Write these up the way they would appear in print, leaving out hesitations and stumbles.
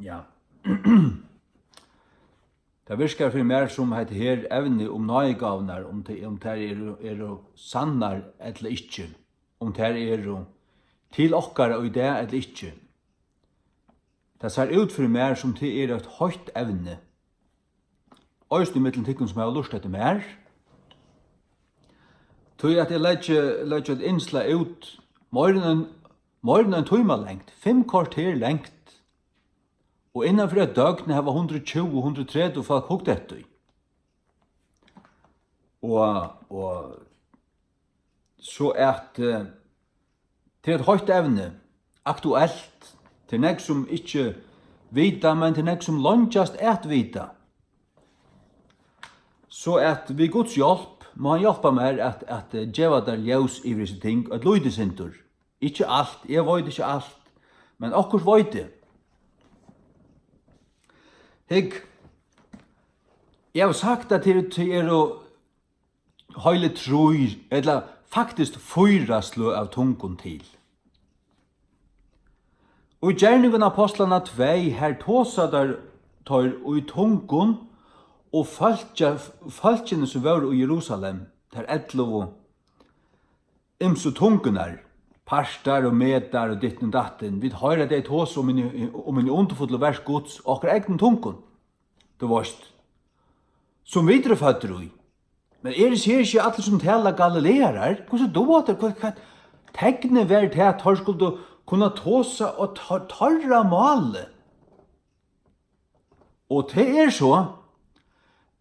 Ja. Det virkar for mer som het her evne om nøygavnar, om det er sannar eller ikke, om det er til okkara og det eller ikke. Det ser ut for mer som det er et høyt evne. Øysten i middelen tikkun som har lust etter mer. Tøy at jeg legger et innsla ut mer enn en tøyma lengt, 5 kvarter lengt. Og innanfor et døgn har 120-130 folk hukt etter. Og så at til et høyt evne, aktuelt, til nek som ikke vita, men til nek som langtjast vita. Så at vi Guds hjelp, må han hjelpa meg at djeva der ljøs i visse ting, at lydesintur. Ikke alt, jeg vet ikke alt, men okkur vet det. Jeg har sagt at det er å høyle trur, eller faktisk fyra av tungun til. Og i gjerningen av apostlene 2, her tåsa der tar i tungun, og falskene som var i Jerusalem, der 11 imsu tungunar, parstar og medar og ditten datten, vi høyrer det tås om en underfulle vers Guds, og egen tungun, du varst, som viderefødder i. Men det sier ikke alle som taler galilearer, hvordan du var det, hva tegnet var til at han skulle kunne tåsa og tarra male. Og det er så,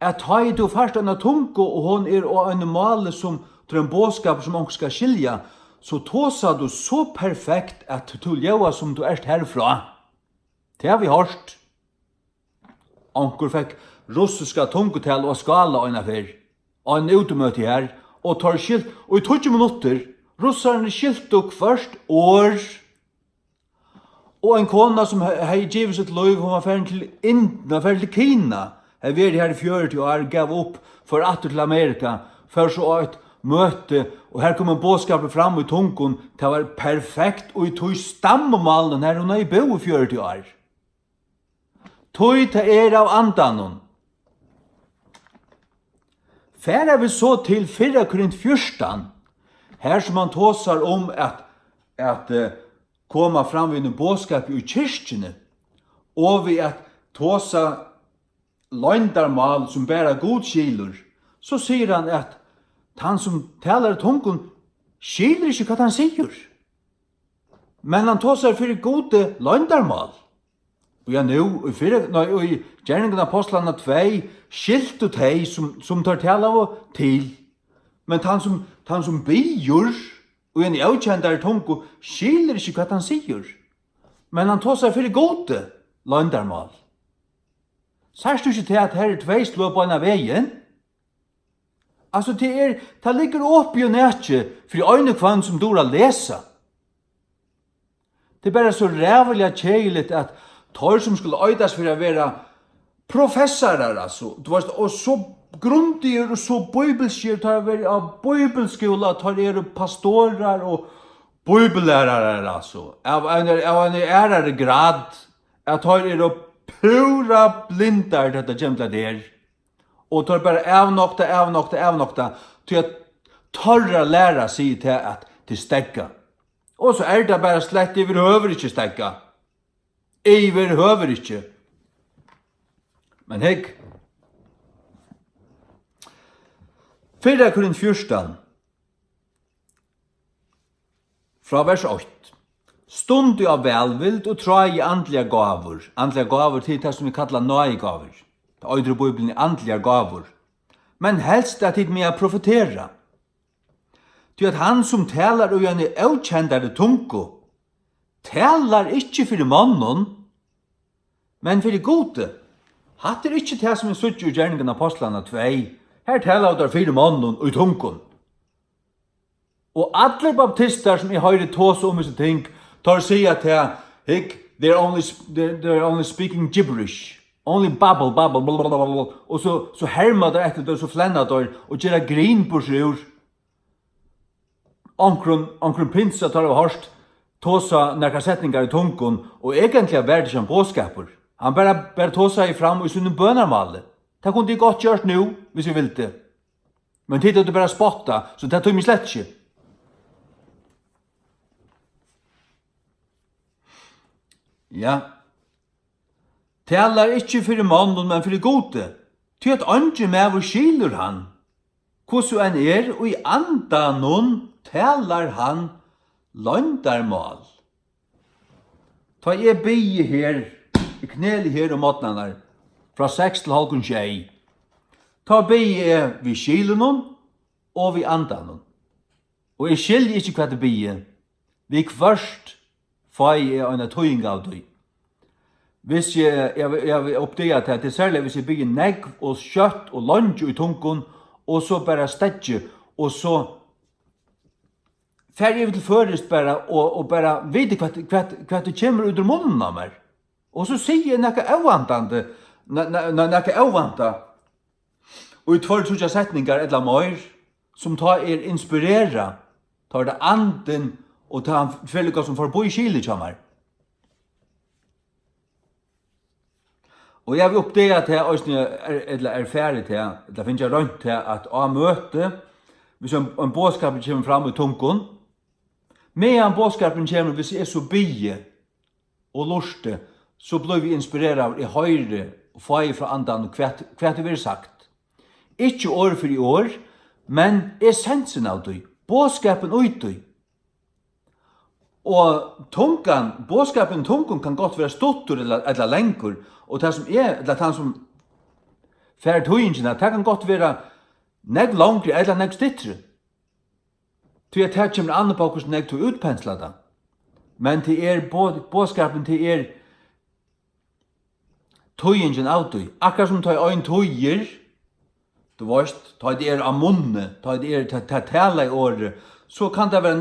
at har du først en tungo, og hon er en male som til en bådskap som hun skal skilja, så tåsa du så perfekt at du lever som du er herfra. Det har vi hørt. Onkur fikk russiska tungotal og skala en affær, og en utemøte her, og tar skilt, og i 20 minutter, russarne skilt duk først år, og en kona som hei givet sitt løyv, hun var ferdig til Indien, ferdig til Kina, hei vært her i 40 år, gav opp for atter til Amerika, for så et møte, og her kom en bådskap fram i tungon, det var perfekt, og i tog stammemalen her, hun er i bo i 40 år. Tog til av andanon. Færa vi så til 4 Korint 14, her som man tåsar om at komma fram vid en bådskap i kyrkjene, og vi at tåsa løgndarmal som bæra godskilur, så sier han at han som talar tungun skiler ikke hva han sier. Men han tåsar fyrir gode løgndarmal. Og ja, nu, i gjerningen av apostlene 2, skilt ut hei som tar tala av til. Men han som bier, og en avkjendare tungo, skiler ikke hva han sier. Men han tar seg fyrir gode løgndarmal. Særst du ikke til at her er 2 slå på en av veien? Altså, det ligger opp i og nætje for øyne kvann som du har lesa. Det er bare så rævelig kjeiligt at tar som skulle øydas for å være professorer, altså. Og så grundig og så bibelskir, tar være av bibelskola, tar pastorer og bibellærere, altså. Av en ærere grad, at tar pura blindar dette kjemla der. Og tar bare avnokta, til at torra læra seg til at det stegga. Og så det bare slett overhøver ikke stegga. Overhøver ikke. Men hegg. 4 Korint 14, fra vers 8. Stund av velvild og tra i andliga gavur. Andliga gavur til det som vi kallar nøygavur. Det øydre Bibelen er andliga gavur. Men helst at det med å profetera. Til at han som talar og en avkjendare tungo, talar ikkje fyrir mannen, men fyrir gode. Hatt ikkje det som er sutt i gjerningen av apostlene 2. Her talar der fyrir mannen og tungon. Og alle baptister som jeg høyre tås om disse ting, tar seg at they're only speaking gibberish. Only babble, og så herma der etter det, så flenna der, og gjør grin på seg. Onkron pinsa tar av hørst, tåsa nekka setningar i tungon, og egentlig er verdig som bådskaper. Han bara tog sig fram i sin bönarmalle. Det kunde jag gott gjort nu, hvis jag ville. Men titta du bara spotta, så det tog mig slett inte. Ja. Talar ikke for mannen, men for gode. Ty at andre med hvor skiler han. Hvordan han og i andanon talar han løndarmal. Ta jeg bygge her, i kneli her om måtnanar, fra 6 til halvkun 6. Ta bygge jeg vi skilenon, og vi andanon. Og jeg skiljer ikke hva det bygge. Vi kvørst fai er en tøying av det. Hvis jeg oppdager til at det særlig hvis jeg bygger negg og kjøtt og lunge i tunken, og så bare stedje, og så fer jeg til først bare, og bare vite hva det kommer ut av munnen av meg. Og så sier jeg noe avvantende, noe avvanta, og i 12 setninger eller mer, som tar inspirera, tar det anden, og tar han følger som får bo i kile til meg. Og jeg vil oppdage til, eller ferdig til, eller finner jeg rundt til, at å møte, hvis en bådskap kommer fram i tunken, medan bådskapen kommer, hvis jeg er så bie og luste, så blir vi inspireret av i høyre og feie fra andan og hva det vil sagt. Ikke år for i år, men essensen av det, bådskapen ut det. Og bådskapen tunken kan godt være stuttur eller lengur, og det som eller det som færre tøyingene, det kan godt være negg langre eller negg stittre. Til at det kommer an på hvordan negg tog utpensla det. Men til bådskapen til tøyingen av det. Akkurat som tar en tøyer, du vet, tar det av munne, tar det til tala i året, så kan det være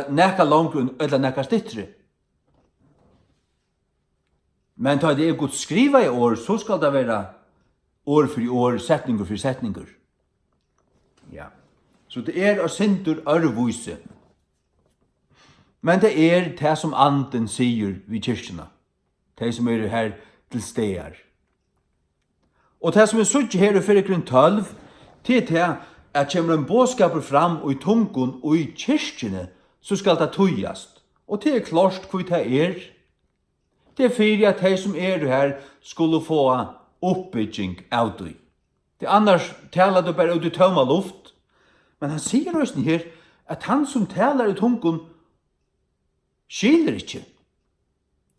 nekka langre eller nekka stittre. Men tar det godt skriva i år, så skal det være år for år, setninger for setninger. Ja. Så det å sindur ørvise. Men det det som anden sier vid kyrkjena. Det som her til steder. Og det som suttje her i 4:12, det at kommer en bådskaper fram og i tungun og i kyrkjene, så skal det tøyast. Og det klart hva det Det fyrir at de som her skulle få oppbygging av det. Det annars taler du bare ut i tømma luft. Men han sier også her at han som taler i tungun skiler ikke.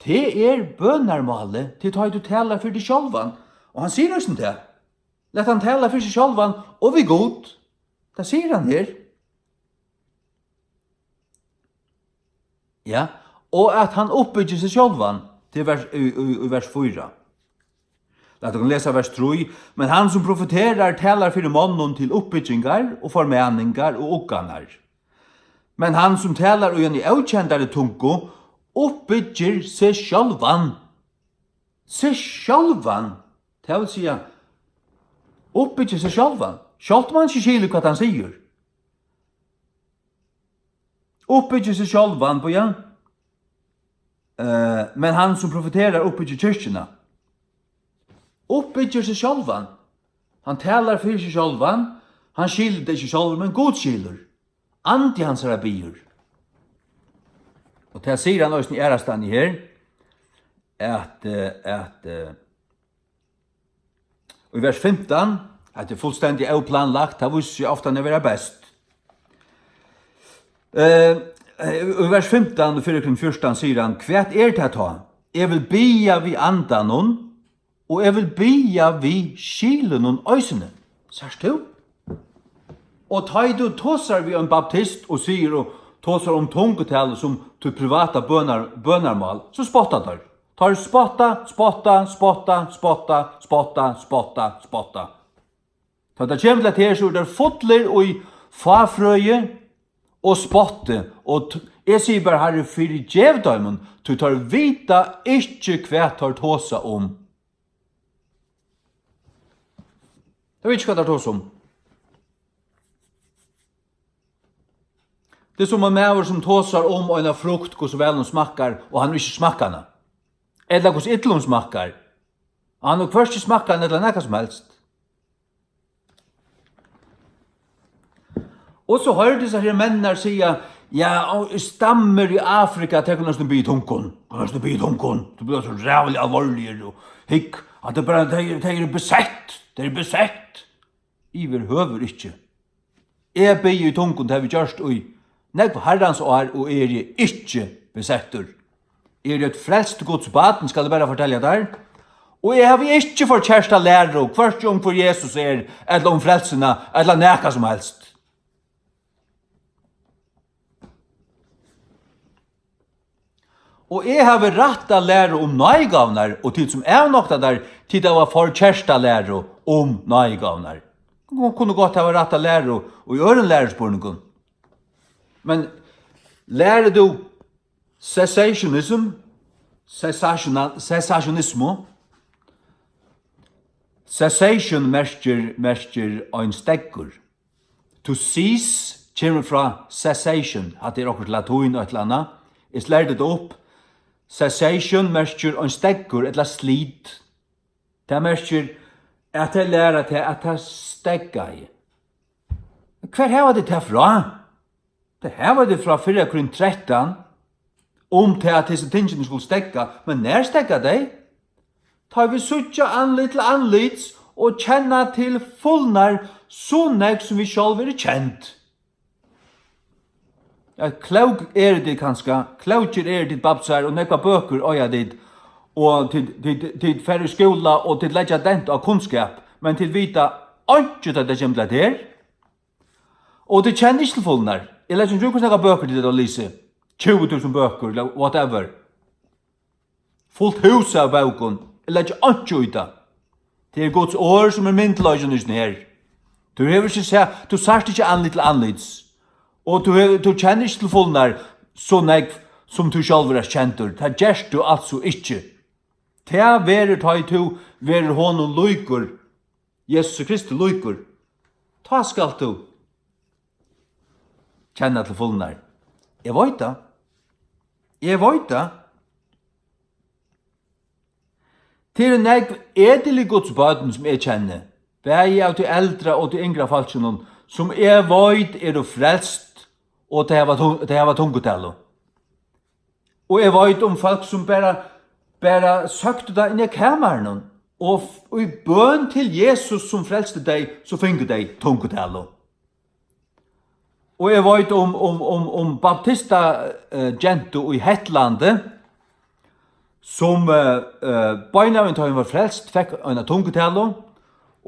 Det bønarmale til at du taler for deg sjálvan. Og han sier også det. Lett han tala for seg sjálvan og vi god. Det sier han her. Ja, og at han oppbygger seg sjálvan til vers 4. Låt oss lesa vers 3. Men han som profeterar talar fyrir mannen til oppbyggingar og formeningar og okkanar. Men han som talar og i avkjendare tungo oppbygger seg sjálvan. Seg sjálvan. Det vil sige, oppbygger seg sjálvan. Sjálft man ikke skiler hva han sier. Oppbygger seg sjálvan på ja. Men han som profeterar oppbygger kyrkjena. Oppbygger seg sjálvan. Han talar fyrir seg sjálvan. Han skiler det ikke sjálvan, men god skiler. Andi hans bier. Og det sier han også i ærastand i her, at og i vers 15, at det er fullstendig avplanlagt, det viser seg ofte å være best. Og i vers 15, og 4:14 sier han, «Hva det ta? Jeg vil bia vi andanon, og jeg vil bia vi skilenon øysene.» Sørst du? Og ta du tåsar vi en baptist og sier og tåsar om tungetale som til privata bønarmal, så spottar der. Tar spotta. Så det kommer til at her så der fotler og i fafrøye og spotte. Og jeg sier bare herre fyrir djevdøymon, du tar vita ikke hva tar tåsa om. Jeg vet ikke hva tar tåsa om. Det som en maver som tåsar om en frukt hos vel hon smakkar, og han vil ikke smakka henne. Eller hos ytterlig hon smakkar. Han har først smakka han eller nekka som helst. Og så hører disse her mennene sige, ja, stammer i Afrika, det kan nesten bli tunkon. Det blir så rævlig alvorlig, og hikk, at det bare, det er besett. Iver høver ikke. Jeg blir i tunkon, det har vi gjørst, og nekv herrans år, og er ikke besettur. Er et frelst Guds baden, skal jeg bare fortelle der. Og jeg har ikke for kjærsta lærer, og hvert om for Jesus er, eller om frelsene, eller nekka som helst. Og jeg har rett å lære om nøygavner, og tid som er nok der, tid det var for kjærsta lære om nøygavner. Man kunne godt ha rett å lære og gjøre en lærespurningen. Men lærer du cessationism, cessation merker en steggur. To cease kommer fra cessation, at det er akkurat latin og et eller annet. Jeg lærte det opp. Cessation merker en steggur, et eller slit. Det merker at jeg lærer til at jeg stegger i. Hver her var det til fra? Det her var det fra 4 Korint 13, til at disse tingene skulle stegge. Men når stegger de? Tar vi suttja anlit til anlits og kjenna til fullnar sånne som vi selv er kjent. Klaug er det kanskje, klauger er det babsar, og nekva bøker øya dit, og til færre skola, og til leggja dent av kunnskap, men til vita ikke at det kommer til her. Og det kjenner ikke til fullnar. Jeg legger ikke hvordan nekva bøker til det å lise. 20.000 bøker, eller whatever. Fullt hus av bøkene. Jeg legger ikke ut det. Det er Guds år som er myndelagen her. Du hever ikke sett, du sart ikke anlitt til anlits. Og du kjenner ikke til fullnar så nekv som du selv er kjentur. Det gjerst du altså ikke. Det er verer ta i to, verer honom luikur, Jesus Kristi luikur. Ta skal du kjenna til fullnar. Jeg vet det. Det er nekv edelig Guds bøten som jeg kjenner. Begge av de eldre og de yngre falskene som jeg vet er frelst, og det var tungetallet. Og jeg vet om folk som bare søkte det inn i kammeren, og i bøn til Jesus som frelste deg, så finner de tungetallet. Og jeg vet om baptista gentu i Hetlandet, som bøynavintøyen var frelst, fikk en tungetallet,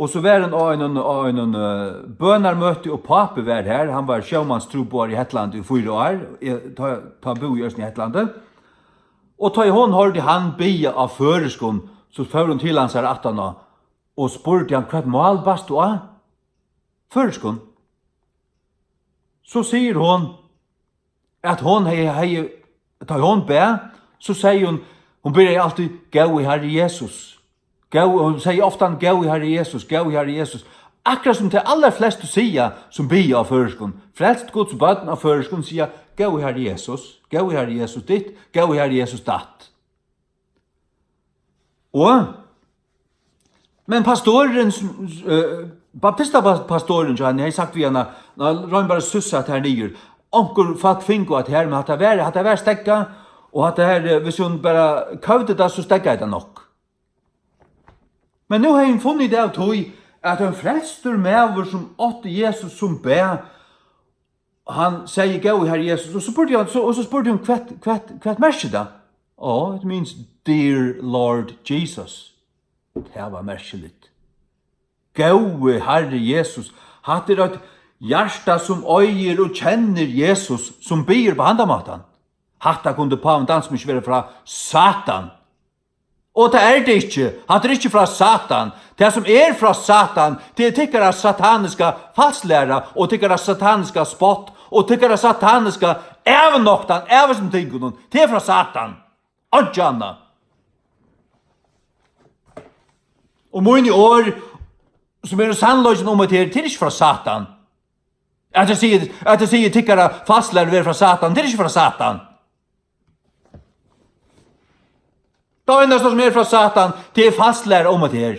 og så var en bønarmøte og pape var her. Han var sjømannstrobor i Hetland i 4 år. Ta bo i Østen i Hetlandet. Og ta i hånd hørte han bia av føreskon, så fører hun til hans her 18 år, og spurte han hva mål bast du av? Føreskon. Så sier hun at hun ta i hånd be, så sier hun ber alltid gå i Herre Jesus. Hun sier ofte gå i Herre Jesus, gå i Herre Jesus. Akkurat som til aller fleste sier som bia av føreskon. Frelst Guds bøten av føreskon sier gå i Herre Jesus, gå i Herre Jesus ditt, gå i Herre Jesus datt. Men pastoren, baptistapastoren, han har sagt vi henne, han bare sussa at her nye, onker folk finner at her, men at det var stekka, og at det her, hvis hun bare køvde det, så stekka det nok. Men nu har hun funnet det av tog, at en frelster medover som åtte Jesus som be, han sier gå i Herre Jesus, og så spurte hun hva merker det? Oh, it means dear Lord Jesus. Det var merkelig. Gå i Herre Jesus. Hatt er et hjärsta som øyer og kjenner Jesus, som byr på handamaten. Hatt det kunne Paven Dansmich være fra Satan. Og det er det ikke. Hatt er ikke fra Satan. Det som er fra Satan, det er tykkere sataniska falslæra, og tykkere sataniska spott, og tykkere sataniska evnoktan, som tingene. Det er fra Satan. Og Janna. Og mine år, som er sannløysen om at det er ikke fra Satan. At jeg sier tykkere falslæra er fra Satan, det er ikke fra Satan. Det eneste som fra Satan, det fastlære om at det her.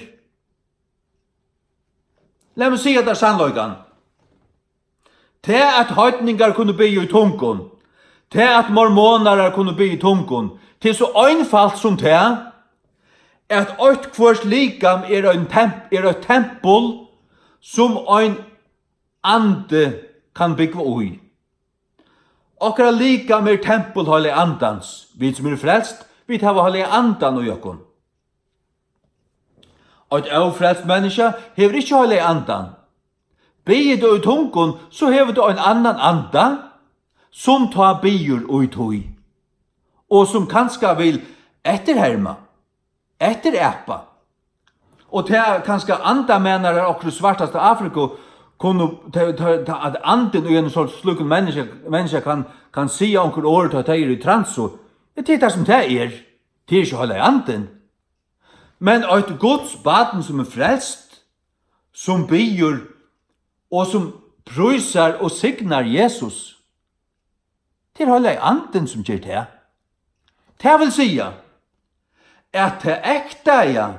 La meg si at det sannløygan. Til at høytningar kunne bli i tungon, til at mormonarer kunne bli i tungon, til så einfalt som til at eit kvart likam et tempel som ein ande kan bygge ui. Okra likam tempel heilig andans. Vi som frelst, vi tar heilig andan i okkon. Eit frelst menneske hever ikkje heilig andan. Bier du i tungon, så hever du en annan anda, som tar bier ut hui, og som kanskje vil etterherma, etterapa. Og til kanskje anda mener okkur svartaste Afrika, at anden og en sorts slukken menneske kan si onkur år til at det i transo. Det er det som det er. Det er ikke holde anden. Men et Guds baden som frelst, som bier, og som prøyser og signar Jesus, det er holde anden som gjør det. Det vil si at det ekte er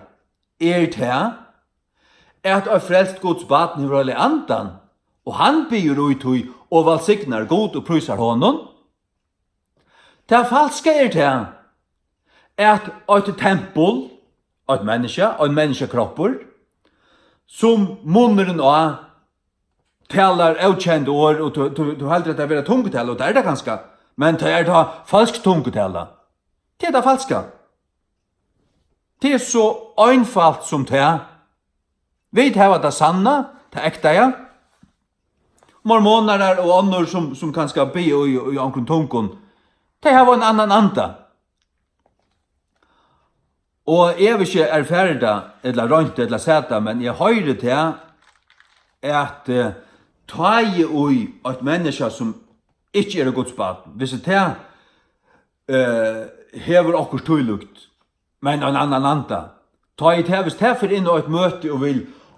det at ein frelst Guds baden hevur alle andan, og han byr ut og valsignar god og prøysar honom. Det falske det at eit tempel, eit menneske, ein menneskekroppur, som munneren og talar avkjent år, og du heldur at det er tungetal, og det er det ganske, men det er det falsk tungetal. Det er det falske. Det er så einfalt som det vi tar det sanna, det ekta ja. Mormoner og andre som kanskje be i omkring tungon, de har en annan anda. Og jeg vil ikke erfærda, eller rønt, eller sæta, men jeg høyre til at ta i et menneske som ikke er Guds baden. Hvis det hever okkur tøylukt, men en annan anda, ta i det, hvis det er inn i et møte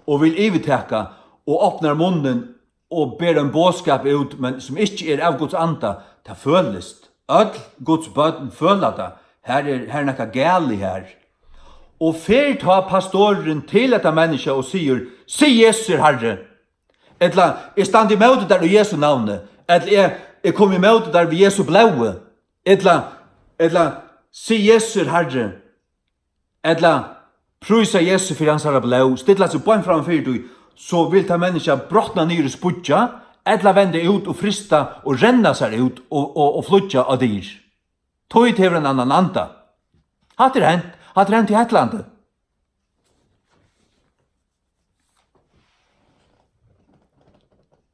og vil ivetekka, og åpner munnen, og ber en bådskap ut, men som ikke er av Guds anda, det føles. Öll Guds bøten føler det. Her er nekka gæli her. Og fer ta pastoren til dette mennesket og sier, si Jesus er Herre. Etla, jeg stand i møte der i Jesu navnet. Etla, jeg kom i møte der ved Jesu blaue. Etla, si Jesus er Herre. Etla, prøysa Jesus for hans herre blau. Stilla seg på en framfyr du, så vil ta menneska brottna nyr i spudja, etla vende ut og frista og renna seg ut og flutja av dyr. Tøy til en annan anda. Hatt er hent i Hetlandet.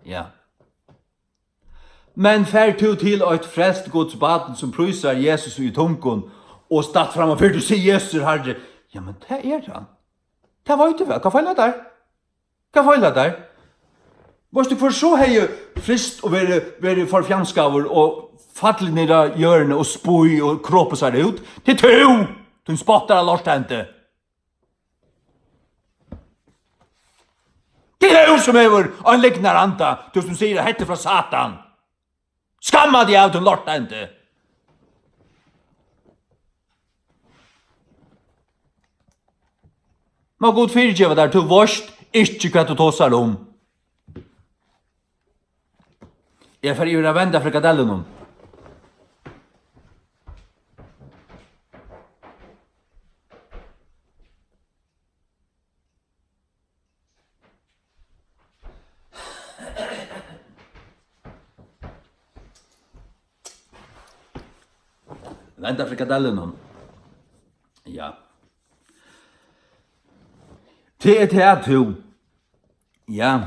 Ja. Men fær to til et frelst Guds baden som prøyser Jesus i tungon, og statt fram og fyr du sier Jesus Herre. Ja, men det er han. Det var ikke vel. Hva feiler der? Hva feiler der? Hvis du får så hei frist og være forfjanskaver og fattelig ned av hjørnet og spoi og kroppe seg ut, til to! Du spottar av lortente. Det er jo som er en liknar anda, du som sier det hette fra Satan. Skamma de av den lortente. Må god fyrirgjeva der, du vorst ikke hva du tåsar om. Jeg får gjøre venda frikadellen om. Venda frikadellen om. Ja. Det er det du. Ja.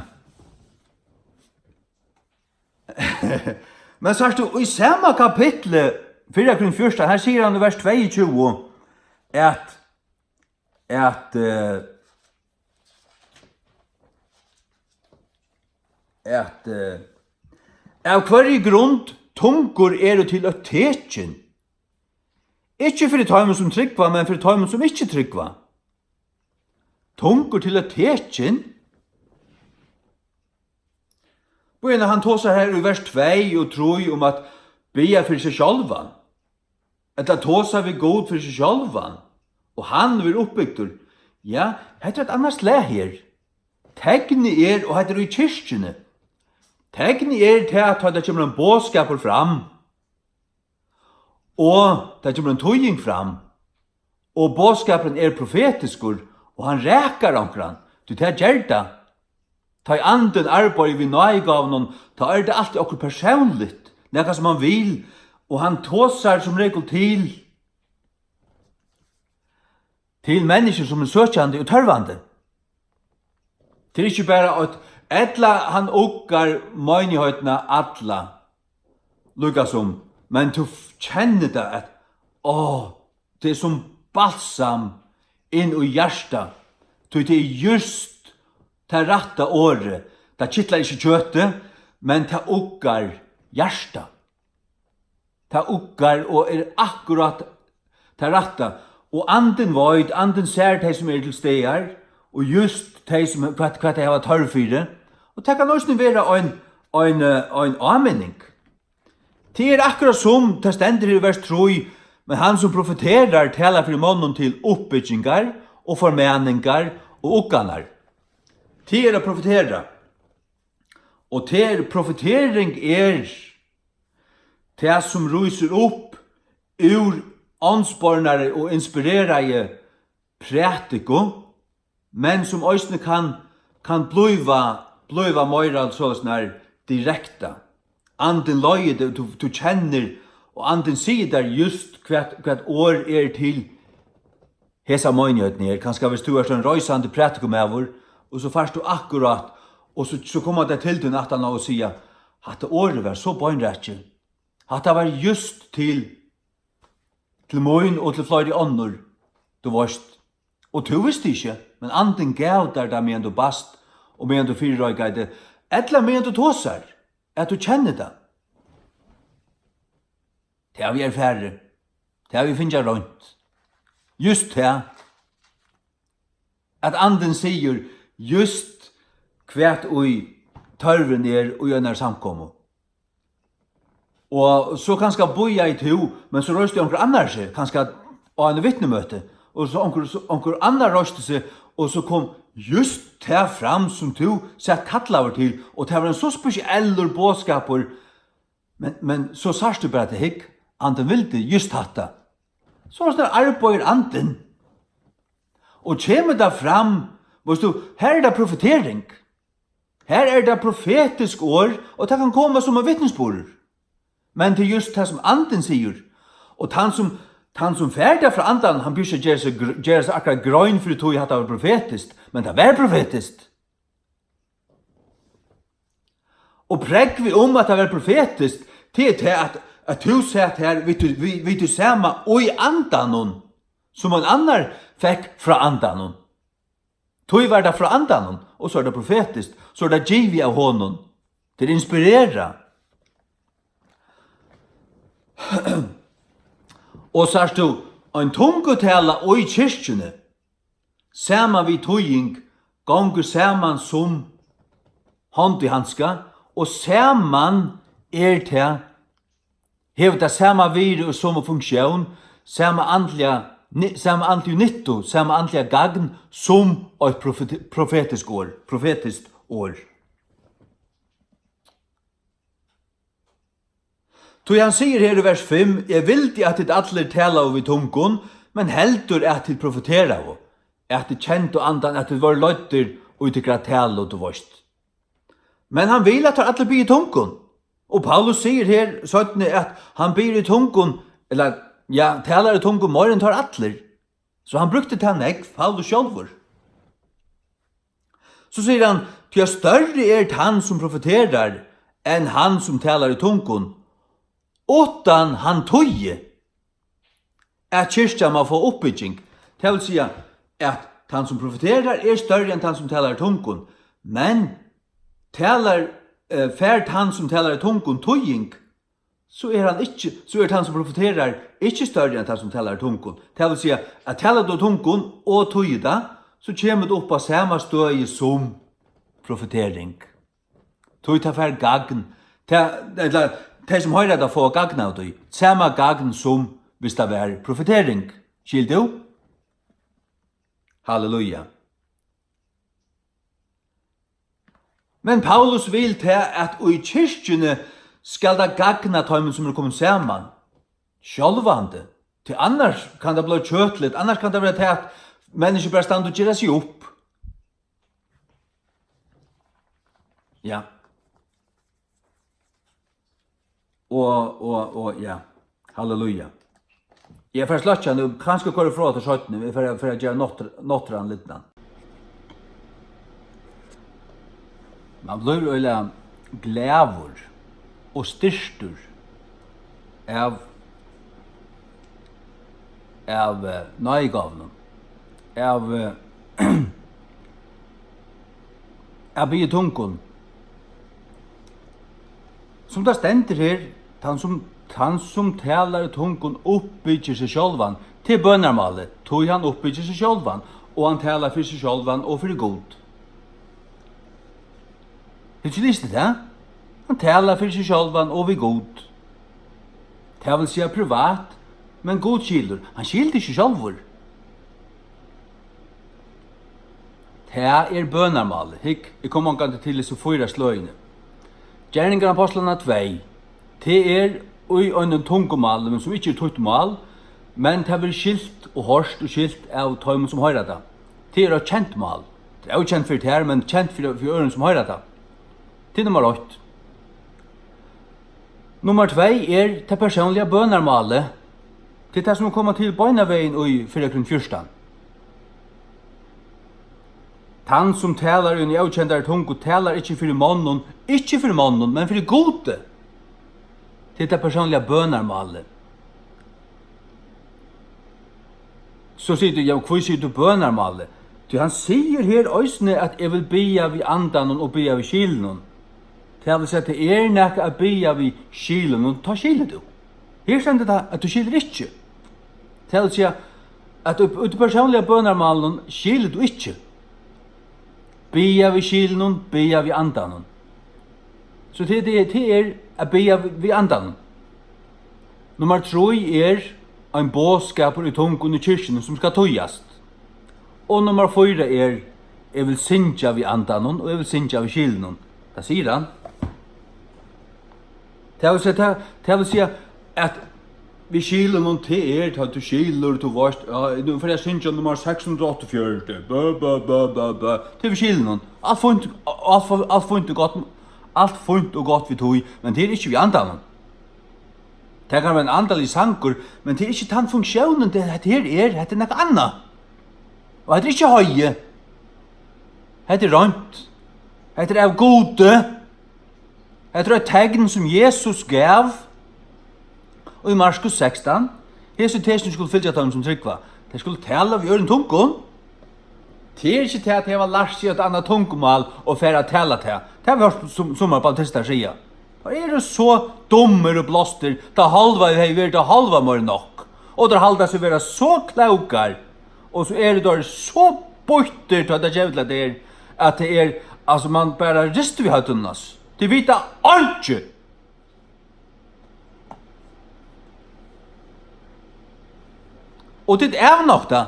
Men så du, i samme kapittel, 4:1, her sier han i vers 22, at av hver grunn tungur er til å tekjen. Ikke for tøymen som tryggva, men for tøymen som ikke tryggva. Tungur til å tekjen. Bøyene han tåsar her i vers 2 og 3 om at bia for seg sjálvan. Eller tåsar vi god for seg sjálvan. og han vil oppbygdur. Ja, hetta er et annars slag her. Tegni er, og hetta er i kyrkjene. Tegni er til at det kommer en bådskapur fram, og det kommer en tøying fram, og bådskapen er profetiskur, og han rækar omkran. Du tar gjerda. Ta i anden arbeid vi nøygavnen, ta er det alltid okkur personligt, nekka som han vil, og han tåsar som regel til mennesker som er søkjande og tørvande. Det er ikke bare at etla han okkar møynihøytna atla, lukka som, men du kjenner det at, det er som balsam inn i hjärsta, det er just det ratta året, det kittlar ikke kjøttet, men det okkar hjärsta. Det okkar og er akkurat det ratta, og anden void, anden ser de som er til stegar, og just de som hva de har tørrfyre, og det kan også være en anmenning. Det er akkurat som det stender i vers 3, men han som profeterar talar for månen til oppbyggingar og formeningar og okkanar. Det er å profetera. Og profetering er det som ryser opp ur ansbornare og inspirerade prætiko, men som òsne kan bliva meira sånn direkta. Anden løyer det, du kjenner, og anden sier der just hva år er til hesa møynjøtni er. Kanskje hvis du er sånn røysande prætiko med vår, og så først du akkurat, og så kommer det til den at han og sier at det året var så bøynrettje, at det var just til møyn og til flere ånder du varst. Og du visste ikke, men anden gav der medan du bast, og medan du fyrrøygaide, etla medan du tåsar, at du kjenner det. Det har vi erfære, det har vi finnet rundt. Just det, at anden sier just kvært ui tørven er og gjør samkommet. Og så kanskje boja i to, men så røste onker annar seg, kanskje av en vittnemøte, og så onker annar røste seg, og så kom just det fram som to sett kattlaver til, og det var en så spesiell bådskaper, men så sars du bare til hikk, anden vilde just hatta. Så var det arbeid anden. Og kommer det fram, her er det profetering, her er det profetisk år, og det kan komme som en vittnesbord. Men det er just det som anden sier. Og han som ferdig fra anden, han blir ikke gjøre seg akkurat grøn for å at det var profetisk, men det var profetisk. Og pregg vi om at det var profetisk, til at du sier her, vi du samme og i andanon, som en annan fikk fra andanon. Tog var det fra andanon, og så er det profetisk, så er det givet av honom, til å inspirere. Og så er det en tungotala og i kyrkjene, saman vi tøying, gonger saman som hånd i handska, og saman er til hever det samme virus og samme funksjon, samme andlige nytto, samme andlige gagn som et profetisk år. Så han sier her i vers 5, jeg vil at det alle taler over tungon, men heldur at det profeterer av, at det kjent og andan, at det var løyter og utikra tale og varst. Men han vil at det alle blir i tungon. Og Paulus sier her, at han blir i tungon, eller taler i tungon, morgen tar atler. Så han brukte til han Paulus sjálfur. Så sier han, til større er han som profeterar, enn han som taler i tungon, utan han tøye, at kyrkja må få oppbygging. Det vil si at han som profeterar er større enn han som taler i tungon, men fært han som taler i tungon tøying, så er han som profeterar ikke større enn han som taler i tungon. Det vil si at taler du tungon og tøyda, så kommer det opp av samme støye som profetering. Tøyta fær gagn, de som høyrer det få gagn av det, samme gagn som hvis det var profetering. Skil du? Halleluja. Men Paulus vil til at i kyrkjene skal det gagna tøymen som kommet sammen. Sjálvande. Til annars kan det bli kjøtligt, annars kan det være til at mennesker bare stand og gjøre seg opp. Ja. Og ja. Halleluja. Jeg får slått nå, kanskje går ifra til 17, for å gjøre nottran litt. Man blir øyla glævur og styrstur av nøygavnen, av bygge tungun. Som det stender her, han som talar tungun oppbygger seg sjálvan til bønarmalet, tog han oppbygger seg sjálvan, og han talar for seg sjálvan og for god. Det er ikke lyst til det, han talar for seg sjálvan og for god. Det vil si privat, men god skilder. Han skilder ikke sjálvur. Det er bønarmalet. Jeg kommer ikke til disse 4 sløyene. Gjerninger av apostlene 2. Det er i en tungomal, men som ikke er tuttmal, men det er skilt og hårst og skilt av tøymen som høyrer det. Det er et kjent mal. Det er jo kjent for det her, men kjent for øren som høyrer det. Det er nummer 8. Nummer 2 er det personlige bønarmalet. Det er det som kommer til bønarveien i 4:14. Han som talar i avkjendare tungo talar ikke for mannen, men for gode. Det er det personlige bønarmalet. Så sier du, ja, hvor sier du bønarmalet? Han sier her òsne at jeg vil bya vi andan og bya vi skilen. Det vil si at det er nekka at bya vi skilen, ta skilen du. Her stender det at du skiler ikke. Det vil si at ut i personlige bønarmalen skiler du ikke. Bya vi skilen, bya vi andan. Så det er at bya vi andan. Nummer 3 er en båskap i tungun i kyrkjen som skal tøyast. Og nummer 4 er jeg vil synja vi andan og jeg vil synja vi skilen. Det sier han. Det vil si at vi skilen og til at du skiler, du varst, nu får jeg synja nummer 648, til vi skilen. Alt funnet og godt vi tog, men det er ikke vi andan. Det kan være en andal i sanker, men det er ikke den funksjonen det her er noe annet. Og det er ikke høye. Det er rønt. Det er av gode. Det er et tegn som Jesus gav. Og i Markus 16, Jesu teksten skulle fylja dem som tryggva. De skulle tala av øren tungon. Det er ikke til at jeg var lært seg et annet tungomal og færre tala til. Det har vi hørt som baptister sier. Da er det så dummer og blåster, da halva er vært, da halva må nok. Og da halda seg være så klaukar, og så er det da så borter til det jævla der, at det er, altså man bare rister vi høytunnas. Det vita ikke. Og det er nok da.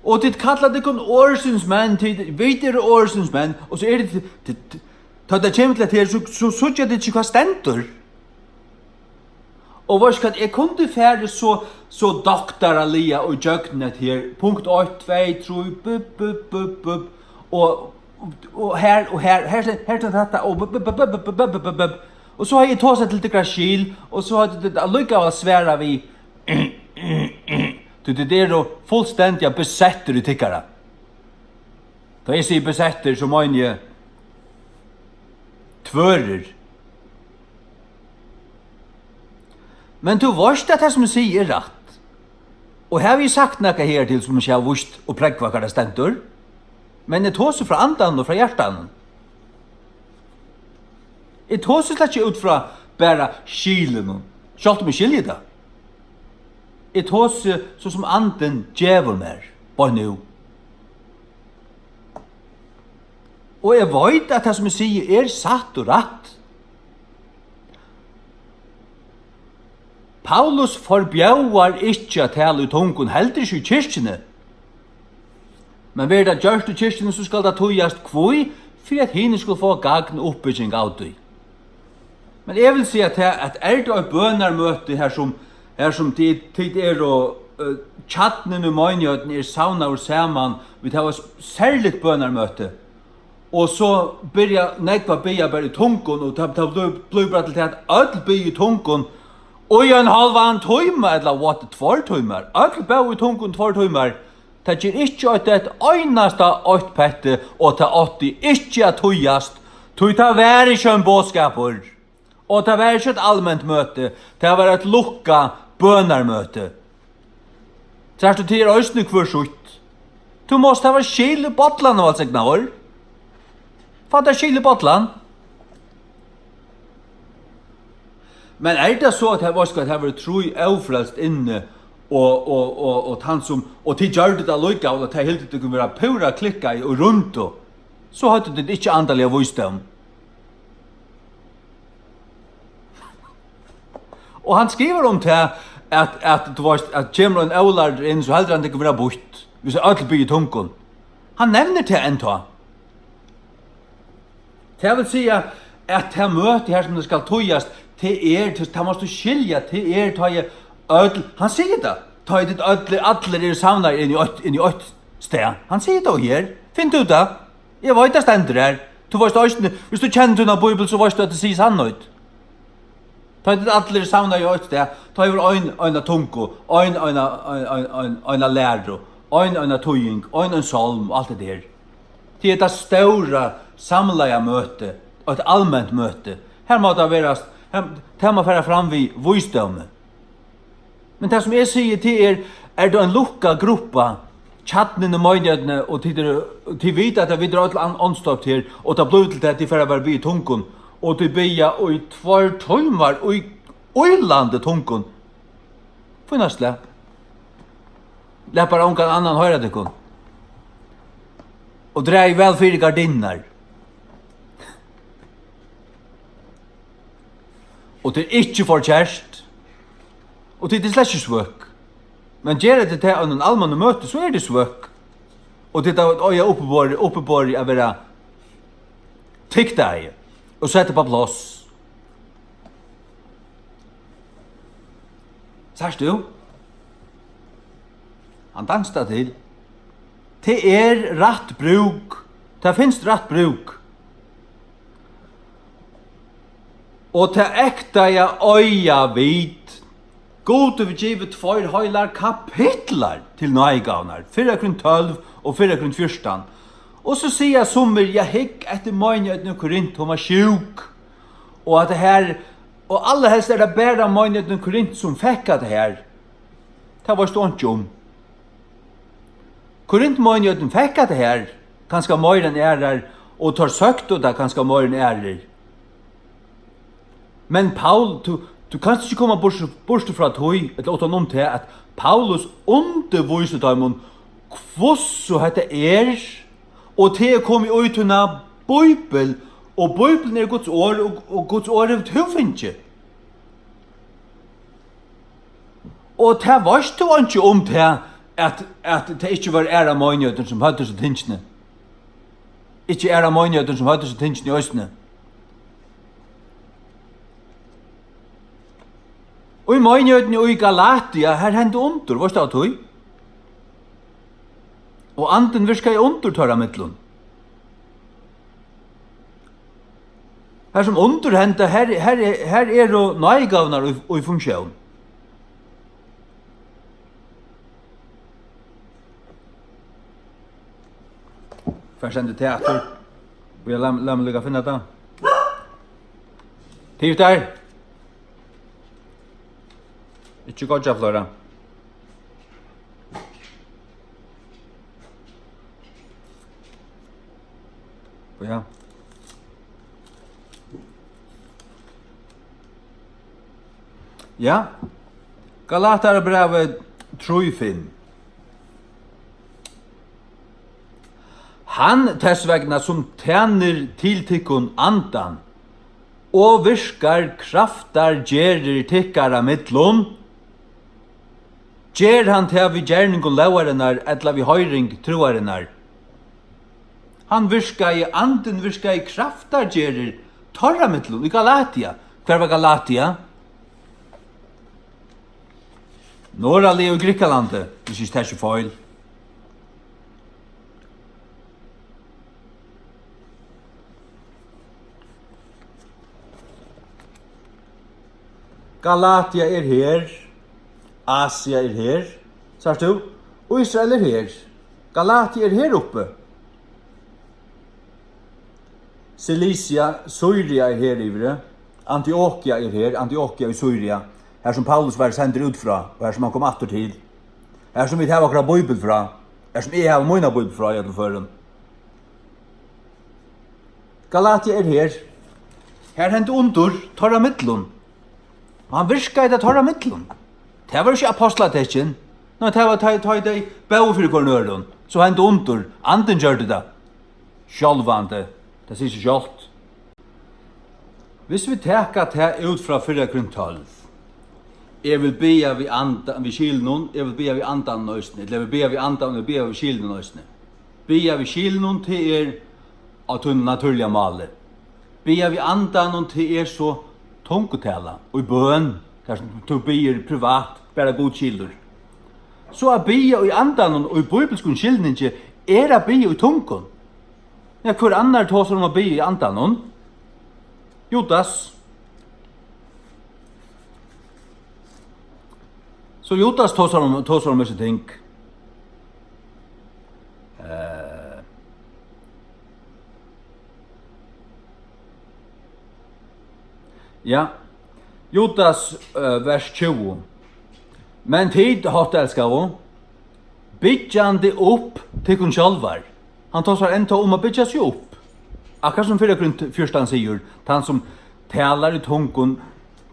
Og det kallar det kun årsynsmenn, videre årsynsmenn, og så er det, da det kommer til det, så sørger det ikke hva stendur. Og hva skal jeg kunne færre så doktoralia og jøgnet her, punkt 8, 2, 3, bup, og her til dette, og så har jeg tåset til det skil, og så har det lykket av å svære vi, det er jo fullstendig besetter i tikkere. Da jeg sier besetter, så mener jeg tvører. Men du varst at det som jeg sier er rett. Og her har vi sagt noe her til som ikke har vust og prekva hva det stendur. Men jeg tåser fra andan og fra hjertan. Jeg tåser slett ikke ut fra bare skilen. Sjalt om jeg skiljer det. Jeg tåser så som anden djevel mer. Bare nu. Og jeg vet at det som jeg sier er satt og rett. Paulus forbjauar ikkje at tale i tungun heldur ikke i kyrkjene. Men ved det gjørst i kyrkjen, så skal det tøyast kvøy, for at henne skulle få gagn oppbygging av det. Men jeg vil si at det et bønarmøte her som tid og tjattnen og møgnjøten sauna og saman, vi tar særligt bønarmøte. Og så byrja nekva bya bare i tungon, og det blir bare til at öll bya i tungon, og i en halvan tøyma, eller what, 2 tøymar. Öll bya i tungon 2 tøymar. Det gjør ikke at det øynasta øytpette, og det åtti ikke at tøyast, tøy det var ikke en båtskapur, og det var ikke et allmänt møte, det var et lukka bønarmøte. Så er det til øysene kvarsutt. Du måste ha skil i botlan og alt segna var. Fattar skil i botlan. Men det så at det var skal ha vært tro avfrelst inne, og han som og til gjør det lukka og at helt det kunne være pura klikka i og rundt og så hadde det ikke andalig av visdom. Og han skriver om det at det var at kommer en aular inn så heldur han det kunne være bort hvis alle bygger tunken. Han nevner det enda. Det vil si at det møte her som det skal tøyast til det måste skilja til ta jeg ödl, han sier det. Ta i ditt alle savnar inn i ått sted. Han sier det her. Finn du det? Jeg vet det stender her. Du vet det, hvis du kjenner denne Bibel, så vet du at det sier sannhet. Ta i ditt alle savnar i ått sted. Ta i øyne tunko, øyne lærer, øyne tøying, øyne salm, alt det der. Det det stora samleia møte, og et allmänt møte. Her må det være, her må færa fram vi visdomme. Men det som jeg sier til det en lukka gruppa, tjattnene, møgnjødene, og til vite at vi drar til åndstopp til, og det blir til det de færre bare by i tunken, og til bya og i 2 tøymar, og i øylande tunken. Finnastle. Lær bare ongan annan høyra det kun. Og drei vel 4 gardinnar. Og det ikke for kjærst. Og det slett ikke svøk. Men gjør det til en allmann møte, så det svøk. Og det er oppebåret å være tykk deg og sette på plass. Sørst du? Han danset til. Det rett bruk. Det finnes rett bruk. Og til ekta jeg øya vit. God vil give 2 høylar kapitlar til nøygavnar. 4:12 og 4:14. Og så sier jeg sommer, jeg hikk etter møgnjøtten Korint, hun var sjuk. Og at det her, og alle helst det bare møgnjøtten Korint som fikk det her. Det var stånd om. Korint møgnjøtten fikk det her, kanskje mer enn ærer, og tar søkt og det kanskje mer enn ærer. Men Paul, du kan ikke komme bort fra tøy, eller åttan til at Paulus underviser dem hvordan dette og til kom i øytuna Bibel, og Bibelen Guds ord, og Guds ord tøvfinje. Og det var ikke om det at det ikke var æra møgnjøten som hadde seg tingsene. Ikke æra møgnjøten som hadde seg tingsene i østene. Og i møgnjøten og i Galatia, her hendte under, hva stod tøy? Og anden virka i undertøra mittlun. Her som underhente, her jo nøygavnar og i funksjon. Først sende teater. Vi la meg lukka finne det. Tid der. Ikke godt ja, Flora. Ja. Ja. Galaterbrevet 3:5. Han tessvegna som tjener tiltikkun andan, og virkar kraftar gjerir tikkara mittlun, gjer han til vi gjerningun lauarinnar, etla vi høyring troarinnar. Han virka i anden, virka i kraftargerir torra mittlun i Galatia. Hver var Galatia? Norrali og Grekkalandi, hvis ikke det er ikke feil. Galatia er her, Asia er her, sier du? Og Israel er her. Galatia er her oppe. Cilicia, Syria er her ivre. Antiochia er her, Antiochia i Syria. Her som Paulus var sendt ut fra, og her som han kom atter til. Her som vi har akkurat bibel fra. Her som jeg har mine bibel fra, jeg til føren. Galatia er her. Her hent under, torra mittlun. Han virka i det torra mittlun. Det var ikke apostlatekken. Nå, det var ta i bau fyrir kornøren. Så hent under, anden gjør det. Sjálvande. Det sier seg sjálvt. Hvis vi teka det ut fra 4 Korint 12, jeg vil be vi andan, vi skilen, jeg vil be vi andan nøysene, eller jeg vil be vi andan, og be vi skilen nøysene. Be vi skilen til at hun naturliga male. Be vi andan til så tungutala, og i bøn, kanskje du ber privat, bare god skilder. Så be i andan og i bibelskun skilninge er be i tungun. Ja, hver annar tåser om å be i andan Judas. Så Judas tåser om disse ting. Ja, Judas vers 20. Men tid hatt elskavo, byggjande opp til kun sjálvar. Han tåser enda om å byggja seg opp. Akkurat som 4 Korint 14 sier, han som talar i tungun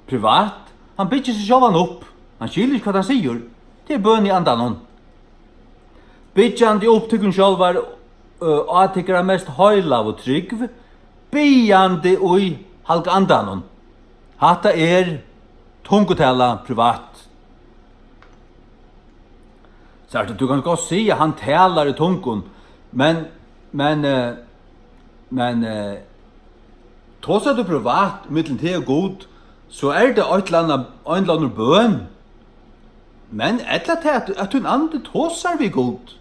privat, han byggjer seg sjálvan opp. Han skiljer ikke hva han sier. Det er bøn i andan. Byggjande opp til kun sjálvar, at det er mest høylav og trygg, bygjande ui halka andan. Hatta er tungutala privat. Så du kan godt si at han talar i tungun, men trots at du privat mittlen til god, så er det et eller annet bøn. Men etla til at hun andre tåsar vi god.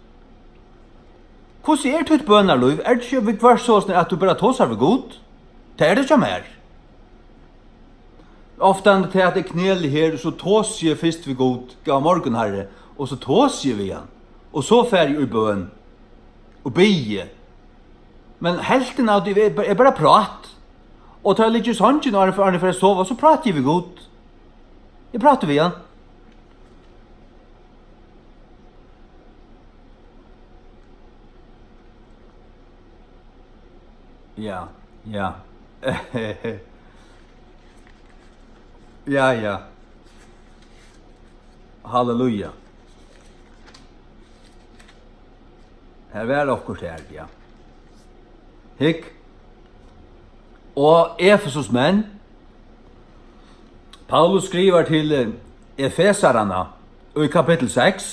Hvordan er det bønner, Løyv? Er det ikke vi kvar sånn at du bare tåsar vi god? Det er det ikke mer. Ofta til at det knelig her, så tås jeg først vi god, gav morgen herre, og så tås jeg vi han. Og så fer jeg i bøn. Og bie. Men helten av det er bare prat. Og tar litt sånn, når jeg får sove, så prater vi godt. Jeg prater vi igjen. Ja. Ja. Halleluja. Her var okkur her, ja. Hikk. Og Efesus menn, Paulus skriver til Efesarana i kapittel 6,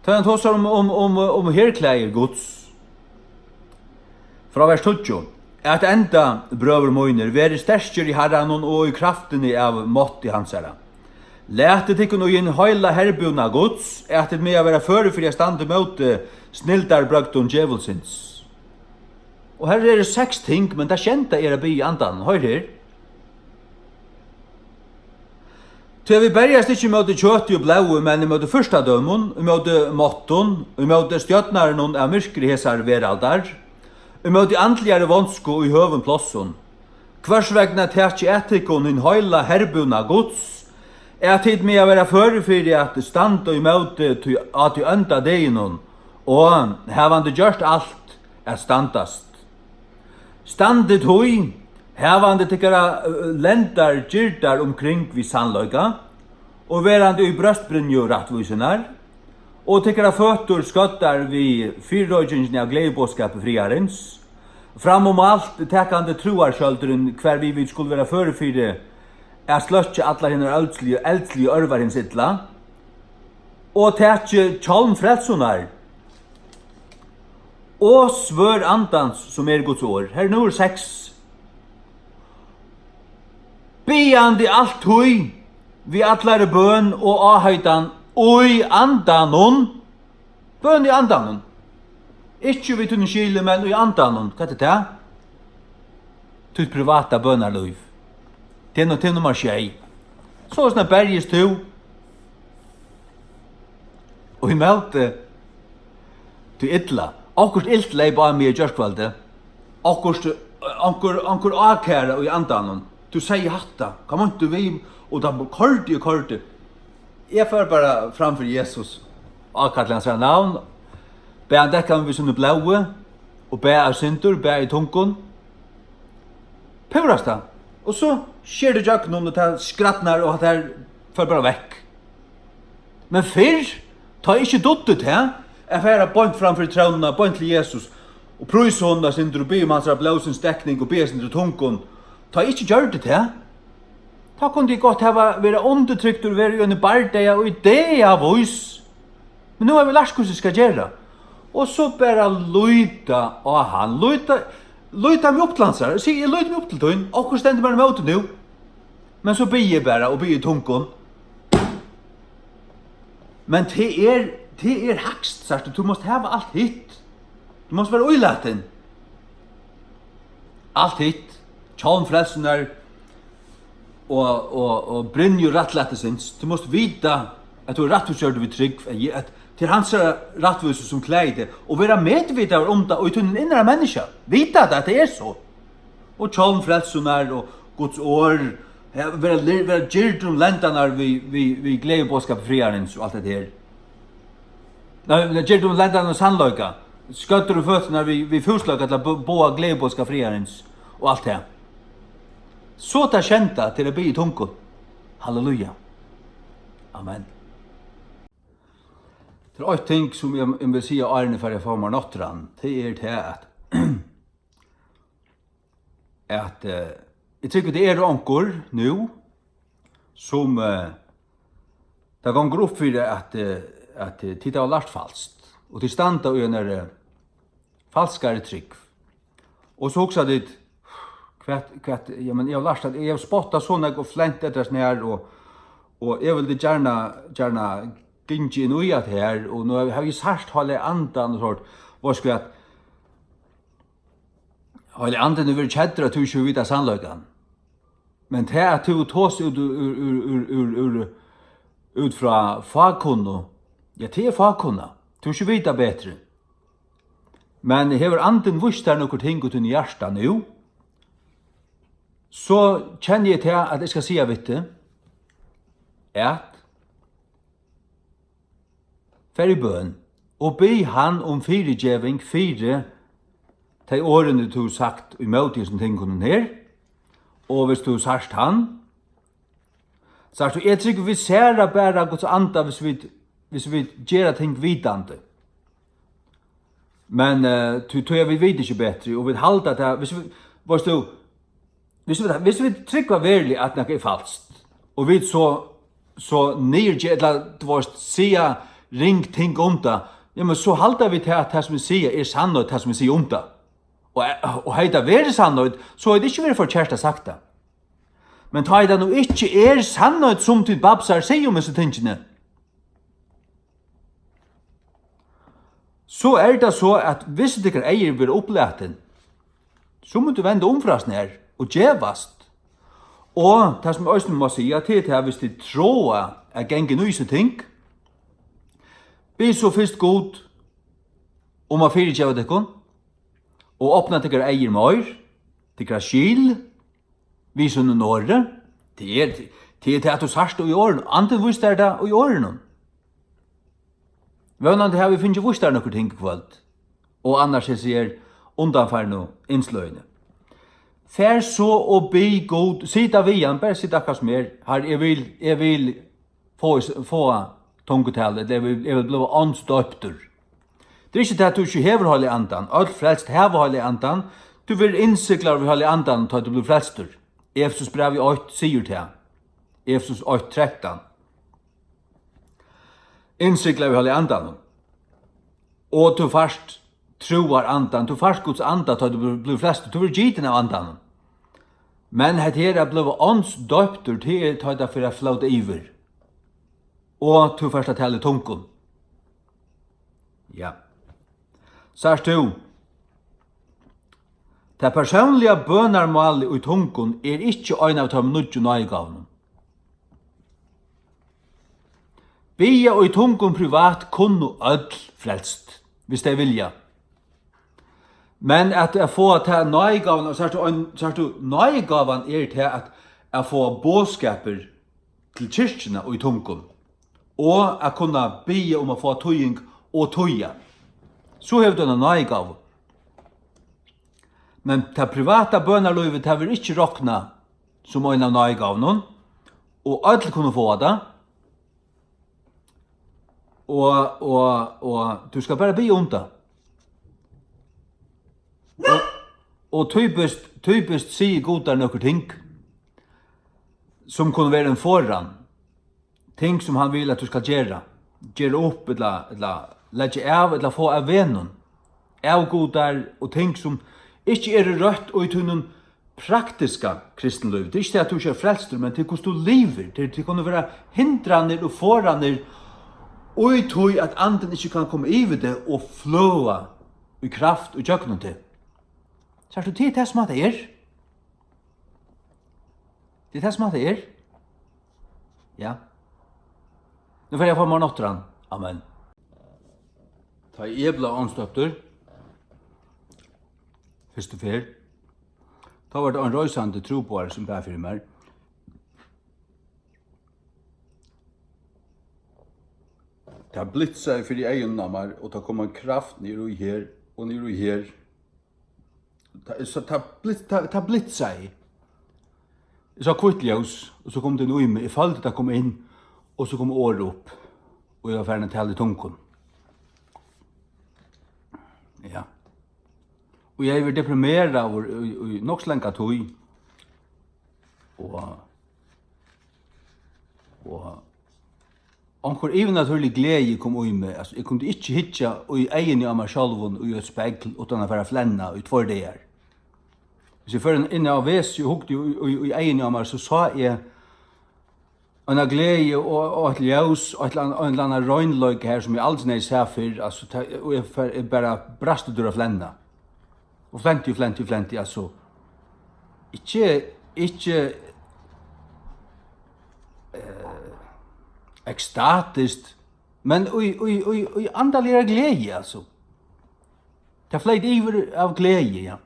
da han tåser om herklæger Guds. Fra vers 20, at enda brøver møyner, være sterskjer i herran og i kraften av mått i hans herra. Læte tikkun og inn høyla herbuna Guds, at det med å være føre for jeg stande mot snildar brøgtun djevelsins. Og her er det 6 ting, men det kjente er å by i andan. Hør her. Til vi bergast ikke mot kjøtt og blau, men mot første dømen, mot måtten, mot stjøtnaren av myrkrihesar veraldar, mot andligare vonsko i høven plåsson. Hvers vegna tætje etikon in høyla herbuna Guds, er tid med å være førefyrir at stand og mot at du ønda deinon, og hevande gjørst alt er standast. Standet hui, hevande tikkara lendar gyrdar omkring vi sannløyga, og verande i brøstbrynju rattvisenar, og tikkara føtur skottar vi fyrrøyjingen av gledebåskapet friarens, fram alt tekande troarskjöldren hver vi skulle være førefyrir er sløtje alla hinnar eldslige örvar hins ytla, og tekje tjolm frelsunar, og svør andans som Guds år. Her nummer 6. Biandi alt hui, vi atlare bøn og ahøydan, oi andanon, bøn i andanon. Ikke vi tunne skile, men i andanon. Hva det? Tutt privata bønarløyv. Det til nummer 6. Så sånn berges to. Og i møte til illa. Akkurat illt lei bare mig i gjørskvalde. Akkur akæra i andanon. Du sier hatta. Kom an du vi, og da korti. Jeg får bare framfor Jesus. Akkurat han sier navn. Be han dekka vi sånne blaue, og be av syndur, be i tungun. Purasta. Og så skjer det jakk noen, og det skrattnar, og det får bare vekk. Men fyrr, ta ikke dottet her, jeg får bønt framfor trauna, bønt til Jesus, og prøys hånda syndur, og be om hans blausens dekning, og be syndur tungun. Ta ikke gjør det her. Ta kunne de godt være undertrykt, og være under bardeia, og idea voice. Men nå har vi lært hvordan det skal gjøre. Og så bare løyta av han. Løyta meg opp til hans her. Jeg løyta meg opp til tøyen. Og hvor stender meg med nå? Men så blir jeg bare, og blir i tunken. Men det er hakst, sagt. Du måste ha alt hit. Du måste være uilaten. Alt hit. Tjån frelsenar. Og Brynju rattlettesins. Du måste vita at du er rattvurskjørd vid trygg. Til hans rattvurskjørd som kleide. Og være medvitaver om det, og i tunnen innre menneska. Vita at det er så. Og tjån frelsenar, og Guds år. Være gyrt om lendanar vi gledebåskap friarens og alt det her. Nei, gyrt om lendanar sannløyga. Skøtter og føtterna vi fusløyga til å boa gledebåskap friarens og alt det. Så ta kjenta til å bli i tunken. Halleluja. Amen. Det er et ting som jeg vil si av Arne for jeg får meg nottran, det er til at jeg tykker det er anker nå som det ganger opp for at det har lært falskt, og det standa i en falskare trygg. Og så også det ja, men jeg har lært at jeg har spottet sånn og flent etter sånn her, og jeg vil gjerne gynge inn i at her, og nå har jeg sært holde andan og sånt, hvor skal jeg holde andan over kjedder at du ikke vidt av sannløyden. Men det er at du tås ut fra fagkunno, ja, det er fagkunna, du ikke vidt av bedre. Men hever anden vist der noen ting ut i hjertet nå, så kjenner jeg til at jeg skal si av det, at fer i bøn, og be han om firegjeving, de årene du har sagt i møte som tingene her, og hvis du har sagt han, så er jeg tror vi ser bare Guds anda hvis vi gjør ting vidande. Men tror jeg vi vet ikke bedre, og vi halter til, hvis vi trykker virkelig at det er falskt, og vi så nyrgjør, eller du var sier, ring ting om det, ja, men så halter vi til at det som vi sier er sannhet, det som vi sier om det. Og hei det være sannhet, så er det ikke vært for kjæreste sagt det. Men ta det nå ikke er sannhet som til babsar sier om disse tingene. Så er det så at hvis det ikke eier blir oppleten, så må du vende omfrasen her, og djevast. Og det som jeg må si, at det er hvis de tror at gengen nøyse ting, be så først god om å fyrirgjeva dekkon, og åpna dekkar eier møyr, dekkar skil, vise noen åre, det er at du sarst i åren, anten vist er det i åren. Vønande har vi finnst vist er nokkur ting kvöld, og annars jeg sier undanfærn og innsløyne. Fær så og be god, sida vi han, bare sida akkas mer, her jeg vil få tungetallet, jeg vil bli åndsdøpter. Det er ikke det at du ikke hever holde andan, alt frelst hever holde andan, du vil innsikla av holde andan til at du blir frelster. Efesus brev i 8 sier til han. Efesus 8:13. Innsikla av holde andan. Og du først troar andan, du fars Guds anda, då du blir flest, du blir giten av andan. Men het her blev ånds døptur til ta det for å flåte iver. Og du først tale tunken. Ja. Sars du, det personliga bønarmålet i tunken ikke en av de nødje nøygavene. Bia og i tunken privat kunne ødel frelst, hvis de vilja. Men at jeg får til nøygaven, så du nøygaven til at jeg får bådskaper til kyrkjene og i tunken. Og jeg kunne be om å få tøying og tøya. Så har du en nøygave. Men det private bønarløyvet har vi ikke råkna som en av nøygavene, og alle kunne få det. Og du skal bare be om det. Og typisk sier godar noen ting som kunne være en foran. Ting som han vil at du skal gjøre. Gjøre opp, eller legge av, eller få av venen. Av godar og ting som ikke er rødt og i noen praktiska kristenliv. Det er ikke det at du ikke er frelster, men til hvordan du lever. Det kunne være hindrande og forande og i tog at anden ikke kan komme i det og flåa i kraft og gjøknen til. Så du det som at det er? Det er som at det er? Ja. Nu får jeg få morgen åtteren. Amen. Ta i ebla åndsdøpter. Første fer. Da var det en røysande troboere som ber for meg. Det har blitt seg for de egen nammer, og det kommer en kraft ned og her, og ned og her. Så det har blitt seg. Jeg sa kvittljøs, og så kom det noe i meg. Jeg følte det kom inn, og så kom året opp. Og jeg var ferdig til i tunken. Ja. Og jeg var deprimeret av nok slenka tog. Og anker even naturlig glede kom i meg. Altså, jeg kunne ikke hitja i egen av meg selv og i et spegel uten å være flenna i 2 dager. Hvis jeg fører inn av ves, jeg hukte i egen av meg, så sa jeg en glede og et ljøs og en eller annen røgnløyke her som jeg aldri nei ser for, altså, og jeg bare brast ut av flenna. Og flenti, altså. Ikke ekstatisk, men i andaligere glede, altså. Det fleit iver av glede, ja.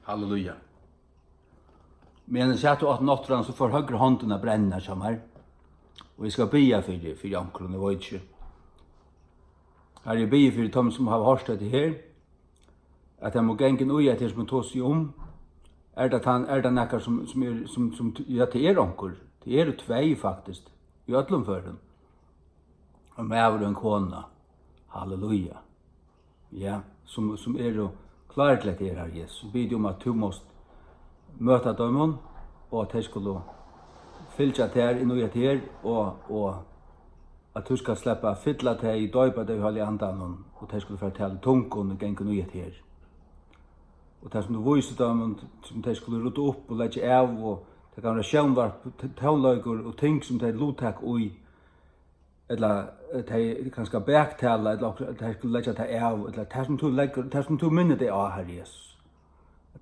Halleluja. Men jeg satt at notteren så får høyre hånden å brenne som her. Og jeg skal bia for jankron, jeg vet ikke. Her er bia for de som har hørt det her, at jeg må gengen ui etter som tås seg om, det nekkar som ja, det er onkur. Det er 2 faktisk, i ötlumføren. Og med og en kona. Halleluja. Ja, som er jo klart til det her, Jesus. Så bid om at du måst møte dem, og at de skulle fylle til inn og her, og at du skal slippe å fylle til i døypa det vi har i andan, og de skulle fortelle tungen og gengen og her. Og det som du viser dem, som de skulle rute opp og legge av, og det kan være sjønvarp, tåløyger og ting som de lottak ui, eller de kanskje bektale, eller de skulle legge det av, eller det som du minner det av her, Jesus.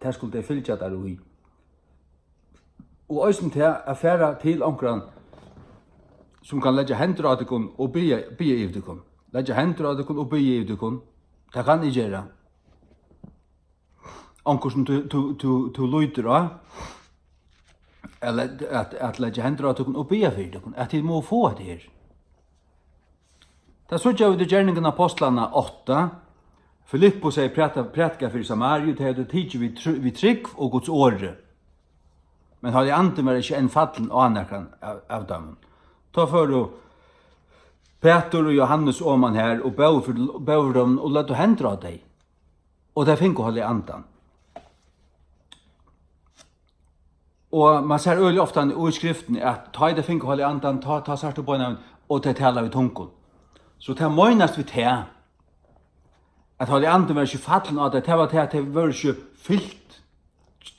Det skulle de fylle der ui. Og øysen til affæra til omkran, som kan legge hender av dekon og bya i dekon. Legge hender av dekon og bya i dekon. Det kan jeg gjøre. Onker som du lyder av, eller at legge hender av dekon og bya i dekon, at de må få det her. Da så gjør vi gjerningen apostlene 8. Filippos sier prætka for Samarie, det hadde tidlig vi trygg og Guds åre. Men hadde andre var ikke en fallen anerkan av dem. Ta for du Peter og Johannes og man her, og bøver dem og lette hendre av deg. Og det fikk å holde andan. Og man ser øyelig ofte i skriften at ta i det fikk å holde andan, ta sart og bøyna, og det taler vi tungen. Så det møgnast vi til At Hellige Ande var ikke fallen av det, det var at det var ikke fyllt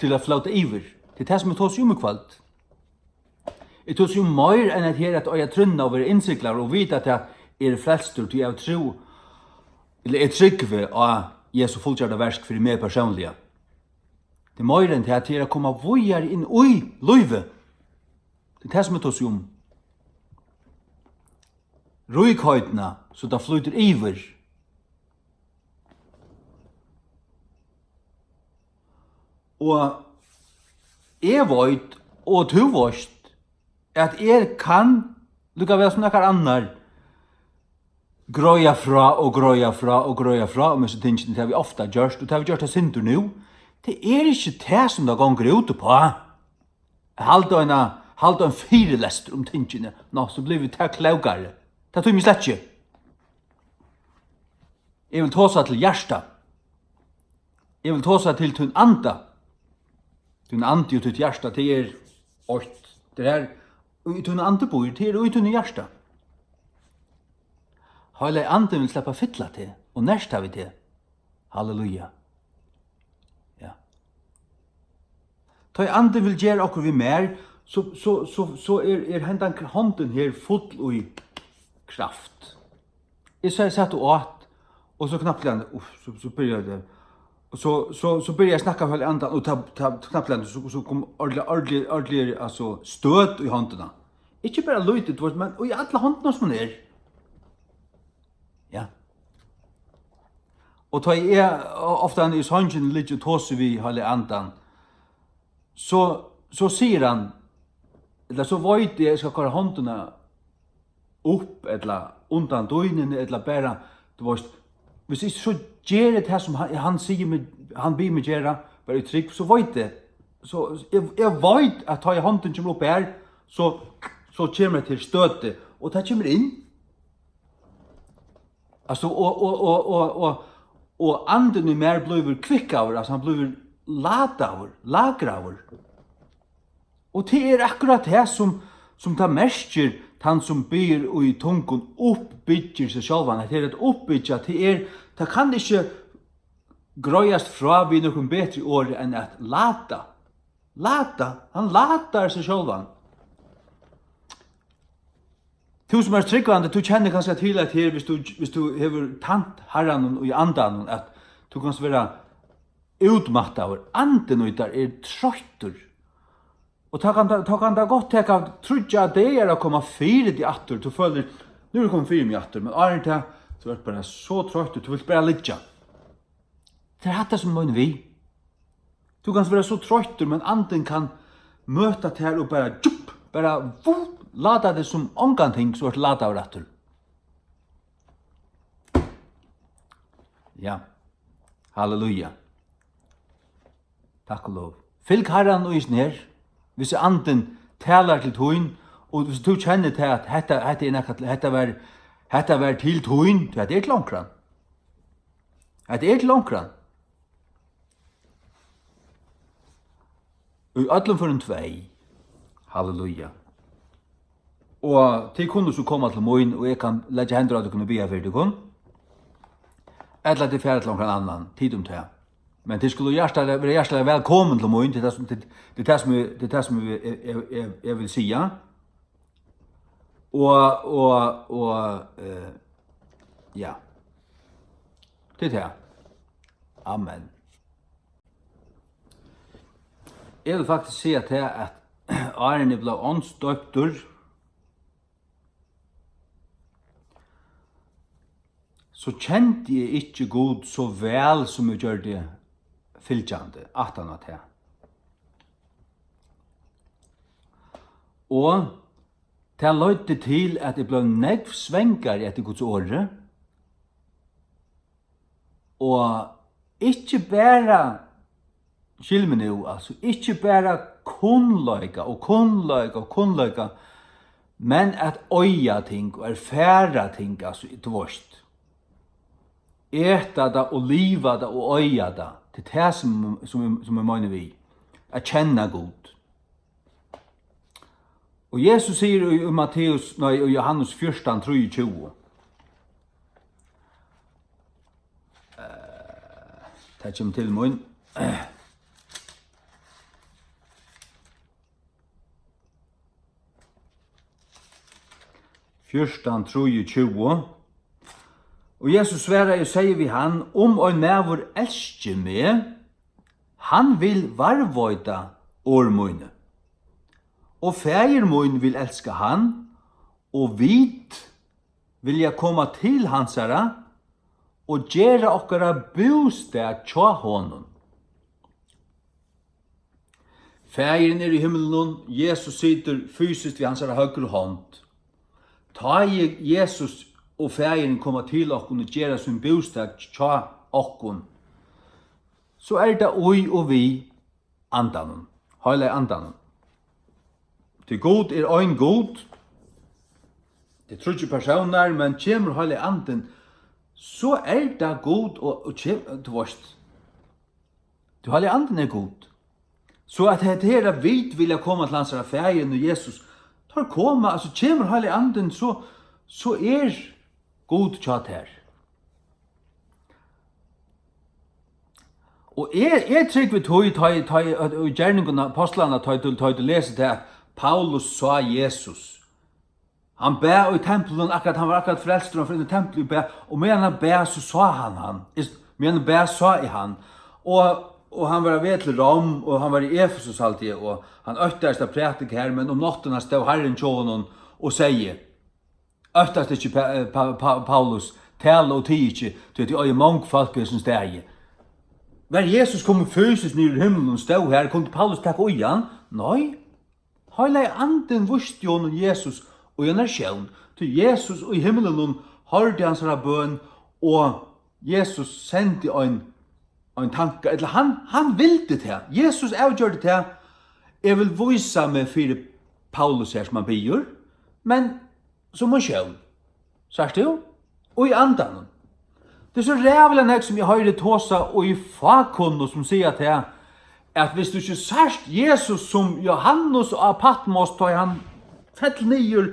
til å flåte iver. Det er det som jeg tås i kvalt. Jeg tås mer enn at her at jeg trunna over innsiklar og vite at jeg er frelstur til jeg tro, eller jeg tryggve av Jesu fullkjørda versk for meg personlig. Det er mer enn til at jeg kommer vojar inn i løyve. Det er det som jeg tås Røykhøytene, så det flyter iver. Og jeg vet, og du vet, at jeg kan, lukka vel som nekkar annar, grøya fra, og med så tingene, det har vi ofta gjørst, og det har vi gjort det sindur nu. Det er ikke det som det gonger ute på. Halda en firelester om tingene, nå, så blir vi til klaugare. Det tog mig slett ikke. Jeg vil tåsa til hjärsta. Jeg vil tåsa til tunn anda. Tunn ande og tunn hjärsta, det er åkt. Det er i tunn ande bor, det er i tunn hjärsta. Hele ande vil släppa fytla til, og nærst har vi til. Halleluja. Ja. Ta i ande vil gjøre okkur vi mer, så er hendan hånden her full og i kraft. Jeg satt og åt, og så knapplegande, så började det. Och så började jag snacka för andan och ta knapplegande, så kom ordentlig alltså stöd i händerna. Inte bara lite, men och i alla händerna som är. Ja. Och ta är ofta i sången lite tåse vi hela andan. Så säger han, eller så vet jag ska köra händerna upp eller undan døgnen eller bara du vet hvis jeg så gjør det som han sier med, han ber meg gjøre bare i trygg, så vet det så jeg vet at ta i hånden kommer opp her så kommer det til støte og det kommer inn altså og anden er mer blir kvikkaver altså han blir lagraver og det er akkurat det som tar merker han som ber og i tungen oppbygger seg sjálvan, det er et oppbygger, det kan ikke grøyast fra vi noen bedre år enn at lata. Han latar seg sjálvan. Du som er tryggvande, du kjenner kanskje til at her, hvis du hever tant herran og i andan, at du kan være utmatt av anden og der er trøytur. Og ta kan det godt teka trudja det er å komme fire til atter, du føler, nu er det kommet fire med atter, men er det så er det bare så trøyt, du vil bare ligge. Det er dette som må vi. Du kan være så trøyt, men anden kan møte til her og bare lada det som omganting, så er det lada av atter. Ja, halleluja. Takk og lov. Fylg herran og isen her. Hvis anden talar til tøyn, og hvis du kjenner til at hetta var til tøyn, det er ikke langkran. Det er ikke langkran. Og i ødelen for en tvei. Halleluja. Og til kunne så komme til møyn, og jeg kan legge hender av du kunne bia for det kun. Eller til færre til langkran annan, tid om det. Men det skulle være hjertelig velkommen til møyn, det er det som jeg vil si. Og ja, det er det. Amen. Jeg vil faktisk si at Arne ble åndsdøpter, så kjente jeg ikke god så vel som jeg gjør det fylgjande, at han at her. Og det løyde til at jeg ble negv svengar etter Guds åre, og ikke bare, skil meg nå, altså, ikke bare kunnløyga, men at øya ting og erfæra ting, altså, i tvåst. Äta det og liva det og øya det. Det er det som jeg mener vi. At kjenne god. Og Jesus sier i Johannes 14:23. Det kommer til mun. 14:23. Og Jesus svarer og sier vi han, ein mævur elsker meg, han vil varvøyta årmøyne. Og fægir møyne vil elska han, og vit vil jeg komme til hansara, og gjøre okkara bostad tja honom. Fægiren i himmelen, Jesus sitter fysisk ved hansara høyre hånd. Ta Jesus og fægiren kommer til okkon og gjøre sin bostad tja okkon, så det oi og vi andanen, heile andanen. Til god ein god, det tror ikke personer, men kjemur heile anden, så det god og du varst. Du heile anden god. Så at det her vit vilja komme til hans fægiren og Jesus, tar koma, altså kjemur heile anden, så god tjat her. Og jeg trygg vi tog i gjerningen av apostlene tog til lese til at Paulus sa Jesus. Han bæ i tempelen, han var akkurat frelster og i tempelen bæ, og medan han bæ så sa han. Medan han bæ sa i han. Og han var ved til Rom, og han var i Efesus alltid, og han øktast av prætik her, men om natten stod Herren tjånen og sier, øktast ikke Paulus, tale og tid ikke, til at det er mange folk som steg. Var Jesus kom fysisk ned i himmelen og stod her, kunne Paulus takke øyan? Nei. Heile anden visste jo om Jesus og en sjøen. Til Jesus og i himmelen hørte hans bøn, og Jesus sendte en tanke, eller han ville det her. Jesus avgjørte det her. Jeg vil vise meg for Paulus her som han byr, men som en sjøen. Sagt du? Og i andan. Det er så rævlig nek som jeg høyre tåsa og i fakunno som sier til at hvis du ikke sørst Jesus som Johannes og Patmos, da han fell nyer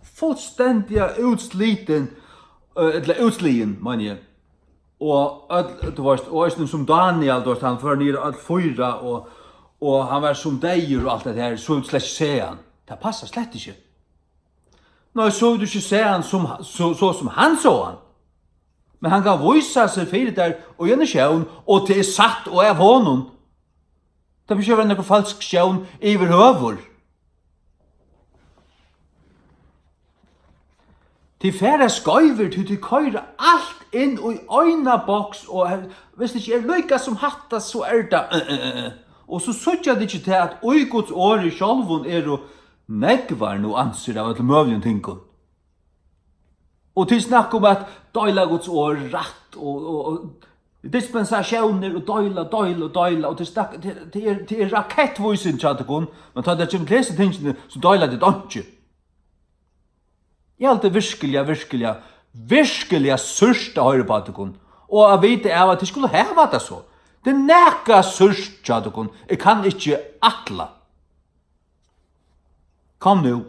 fullstendig utsliten, eller utslien, man jeg. Og som Daniel, han fører nyer alt fyra, og han var som deir og alt det her, så slett ikke se han. Det passer slett ikke. Nå, så du ikke se han så som han så han. Men han kan vise seg fyrir der og gjerne sjøen, og det satt og av honom. Det blir ikke være noe falsk sjøen iver høver. Til færre skøyver til køyre alt inn i øyna boks, og hvis det ikke lykka som hatta, så det. Og så sutja det ikke til at Guds år i sjálvun jo negvar no anser av alle møvlige tingene. Og til snakk om at døyla Guds år rett, og dispensasjoner, og døyla, og til rakettvoisen tjatekon, men ta det som lese tingene, så døyla det ikke. Jeg er alltid virkelig sørst å høre på tjatekon, og jeg vet av at jeg skulle heva det så. Det neka sørst tjatekon, jeg kan ikke atla. Kom nu.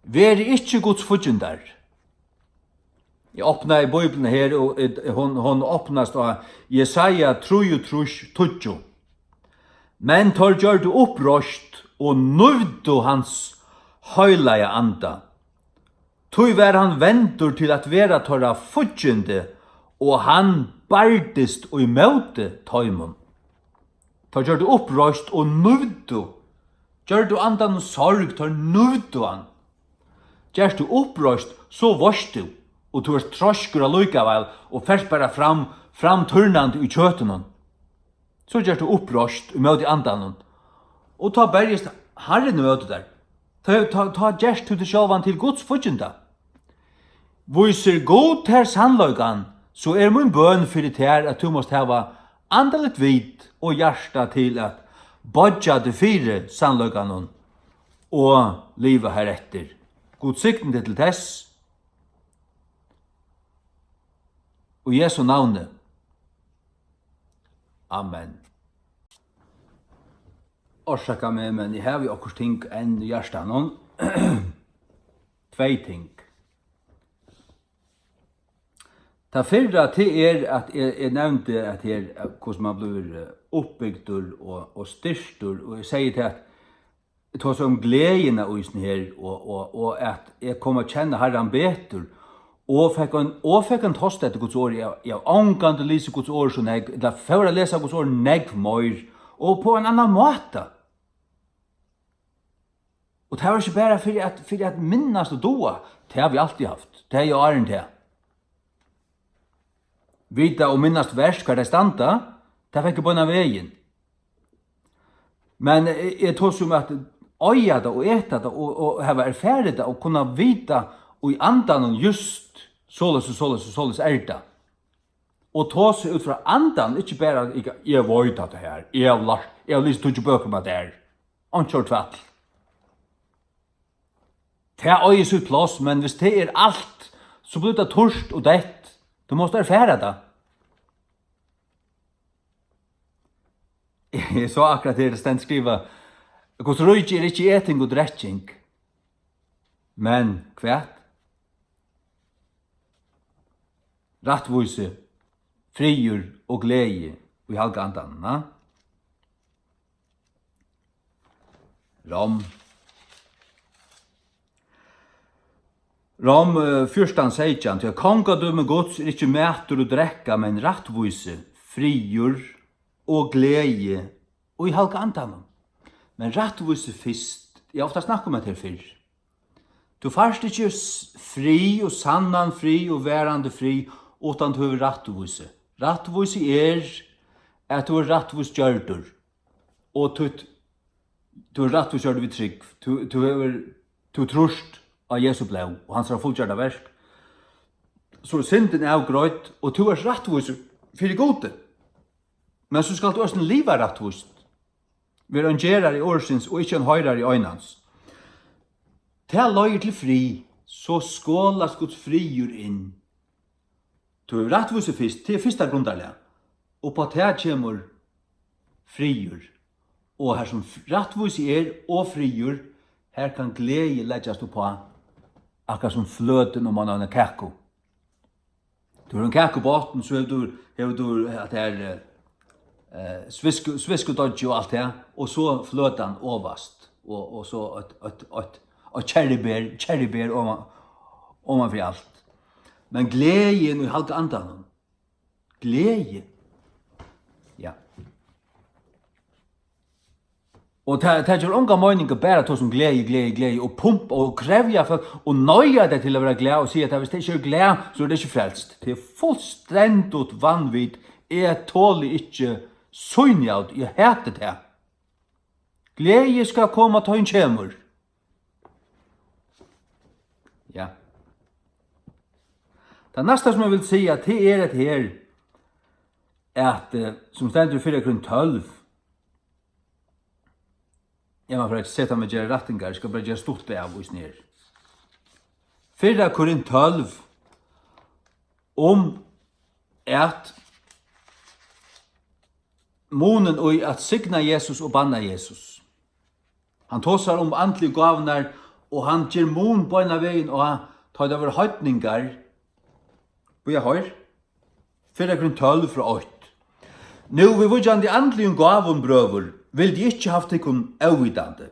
Vær ikke Guds fudjendar. Jeg åpna i Bibelen her, og hon åpnast av Jesaja 3:12. Men tar gjør du opprøst, og nøvdu hans høylaja anda. Tog vær han ventur til at vera torra fudjende, og han bardist og i møte tøymon. Tar gjør du opprøst, og nøvdu. Gjør du andan sorg, tar nøvdu han. Gjørst du opprøst, så varst du, og du er troskur allikevel, og fært bare fram turnand i kjøtenen. Så gjørst du opprøst i møte andan, og ta bergest Herren i møte der. Ta gjørst du til sjálvan til Guds fudjenda. Viser god ter sannløygan, så min bøn fyrir ter at du måst hava andalit vid og hjärsta til at bodja det fire sannløyganon og liva heretter. God sikten det til tess. Og Jesu navne. Amen. Orsaka med, men jeg har jo akkurat ting enn hjertan. 2 ting. Ta fyrra til at jeg nevnte at her hvordan man blir oppbygdur og styrtur, og jeg sier til at jeg tar så om gleden av isen her, og at jeg kommer kjenne Herren betur, og fikk en tost etter Guds ord, jeg ångan til å lese Guds ord, så jeg får å lese Guds ord negv møyr, og på en annan måte. Og det var ikke bare for at minnast og doa, det har vi alltid haft, det har jeg åren til. Vita og minnast versk hva det standa, det fikk jeg på en av veien. Men jeg tog som at øya det og eta det og hava erfæret det og kunne vita og i andan just såles det. Og tog seg ut fra andan, ikke bare jeg vet at det her, jeg har lyst til å bøker med det her, ankjort tvall. Det er øyes ut plass, men hvis det er alt, så blir det torst og dett. Du måste erfære det. Jeg så akkurat her stendt skriva, Guds rujt er ikke eting og drekking, men kvært? Rattvise, friur og glede i halga andan. Rom 14:16, til kongadømme Guds er ikke mætur og drekka, men rattvise, friur og glede og i halga andan. Men rattvise fyrst, jeg har ofta snakket om det her fyrr. Du farst ikke fri og sannan fri og værande fri utan du har rattvise. Rattvise at du har rattvise gjørdur. Og du har rattvise gjørdur vi trygg. Du trust av Jesu blod og hans har fullgjørda verk. Så synden er grøyt og du har rattvise fyrir gode. Men så skal du også liva rattvise. Vi er en gjerar i årsins og ikke en høyrar i øynans. Til løyer til fri, så skålas Guds friur inn. Du er rattvise fyrst, til fyrsta grundarlega. Og på det kommer friur. Og her som rattvise og friur, her kan glede leggjast på, akkurat som fløten om man har en kakko. Du har en kakko på åtten, så har du at det er sviskododge og alt det, og så fløtan overast, og så et cherrybær omanfor alt. Men gleden i halga andan, glede, ja. Og det er unga meninger bare til som glede, og pump og krevja og nøya det til å være glede, og si at hvis det ikke er glede, så er det ikke frelst. Det er fullstendig vanvitt, jeg tåler ikke søgnjald, jeg heter det. Glede skal komme til en kjemur. Ja. Det neste som jeg vil si, at det er et her, at som stendur 4:12, jeg må bare sette meg gjøre rettingar, jeg skal bare gjøre stort det av oss ned. 4:12, om at månen og at signa Jesus og banna Jesus. Han tåsar om antlige gavnar, og han gjør mån på en av veien, og han tar det over høytningar. Og jeg har 4:12 fra 8. Nå vi vujjandi antlige gavun brøver, vil de ikke haft ikon avvidande.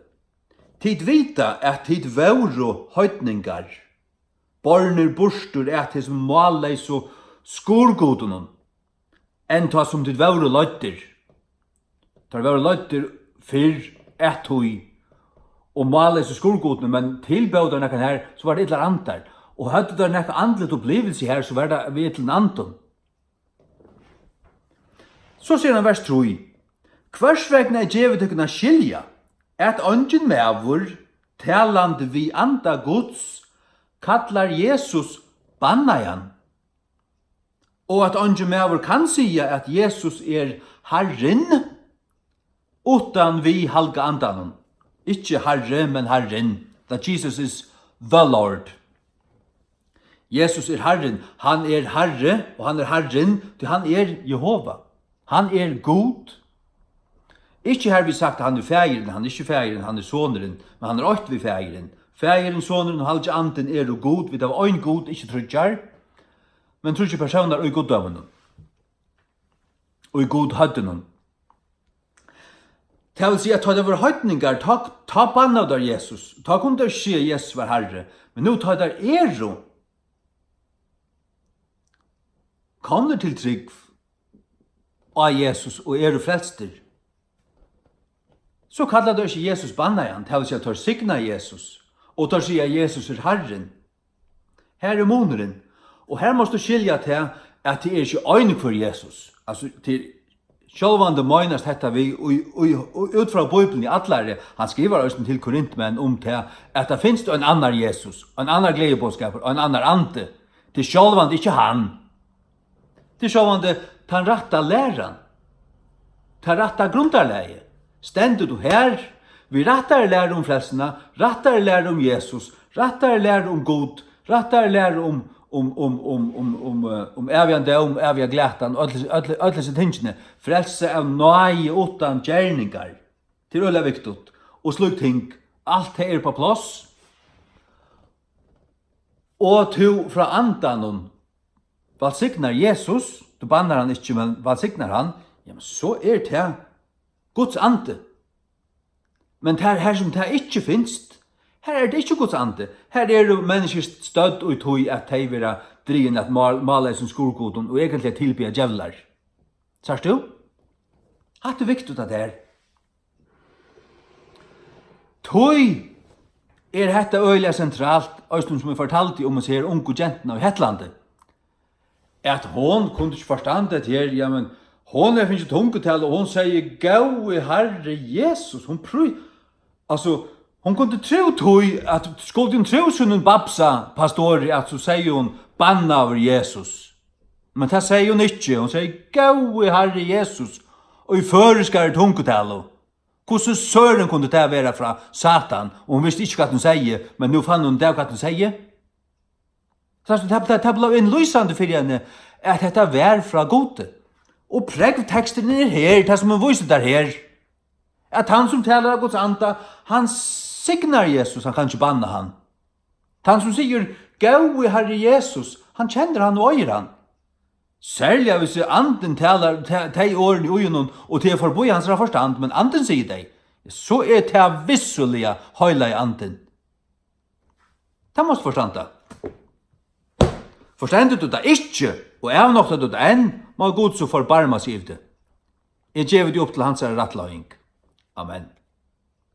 Tid vita at tid vauro høytningar, borner burstur at his malleis og skurgodunum, enn ta som tid vauro løyter. Det var løyter fyrr et hui, og malleis og skurgodunum, men tilbøyder nekkan her, så var det et eller annet. Og hadde det nekka andlet opplevelse her, så var det vi til en anton. Så sier han vers 3. Hvers vegna er djevet ikkuna skilja, at ungen mevur, talande vi anda Guds, kallar Jesus bannajan. Og at ungen mevur kan sia at Jesus er Herren, utan vi halga andanon. Ikke Herre, men Herren. That Jesus is the Lord. Jesus er Herren. Han er Herre, og han er Herren, til han er Jehova. Han er god. Ikke her vi sagt at han er fægeren, han er ikke fægeren, han er soneren, men han er åkt ved fægeren. Fægeren, soneren og halvdje anden er og god, vi tar øyn god, ikke trudjar. men tror ikke personer og i god dømen. Og i god høyden. Det vil si at det var høytninger, ta banna der Jesus. Ta kunne der skje Jesus var Herre. Men nå tar der ero. Kommer til trygg av Jesus og frelster. Så kallar det ikke Jesus banna igjen. Det vil si at tar signa Jesus. Og tar sier Jesus Herren. Her moneren. Og her måste du skilja til at det ikke øyne for Jesus. Altså til sjálvande møynast hetta vi ut fra Bibelen i atlare, han skriver også til Korintmen til at det finnes en annan Jesus, en annan gledebådskap, og en annan ante. Til sjálvande ikke han. Til sjálvande den ratta læran. Den ratta grundarleie. Stendur du her, vi rattar lærer om frelsena, rattar lærer om Jesus, rattar lærer om God, rattar lærer om evigan døm, evigan glætan, öll disse tingene. Frelse av nøye utan gjerningar. Til øyla viktigt. Og slik ting. Alt det på plass. Og to fra andanon valsignar Jesus, du bannar han ikke, men valsignar han, jamen så det Guds ande. Men her som det ikke finst, her det ikke Guds ande. Her mennesker stødd og tog at de vil drien at male som skurgoden og egentlig tilbyr djevlar. Sørst du? Det viktig at det er. Tog dette øyelig sentralt, som jeg fortalte om å se unge jentene i Hetlandet. At hon kunne ikke forstande det her, ja, men hon finnes ikke tungetall, og hon sier, «Gau i Herre Jesus», hon prøy, altså, hon kunne tro tog, at skulle hun tro sin babsa, pastori, at så sier hun, «Banna over Jesus». Men det sier hun ikke, hon sier, «Gau i Herre Jesus», og i føreskare tungetall. Hvordan søren kunne det være fra Satan, og hun visste ikke hva hun sier, men nå fann hun det hva hun sier. Det ble en lysande for henne, at dette var fra gode. Og pregteksten her, det som hun viser der her, at han som taler av Guds anda, han signar Jesus, han kan ikke banna han. Han som sier, «Gau i Herre Jesus», han kjenner han og øyer han. Særlig hvis anden taler de årene i øynene, og til forbo i hans forstand, men anden sier det, så det vissulige høyla i anden. Det måste forstanda. Forstendet du det ikke, og avnoktet du det enn, må Gud så forbarma seg i det. Jeg gjev det opp til hans rattlaging. Amen.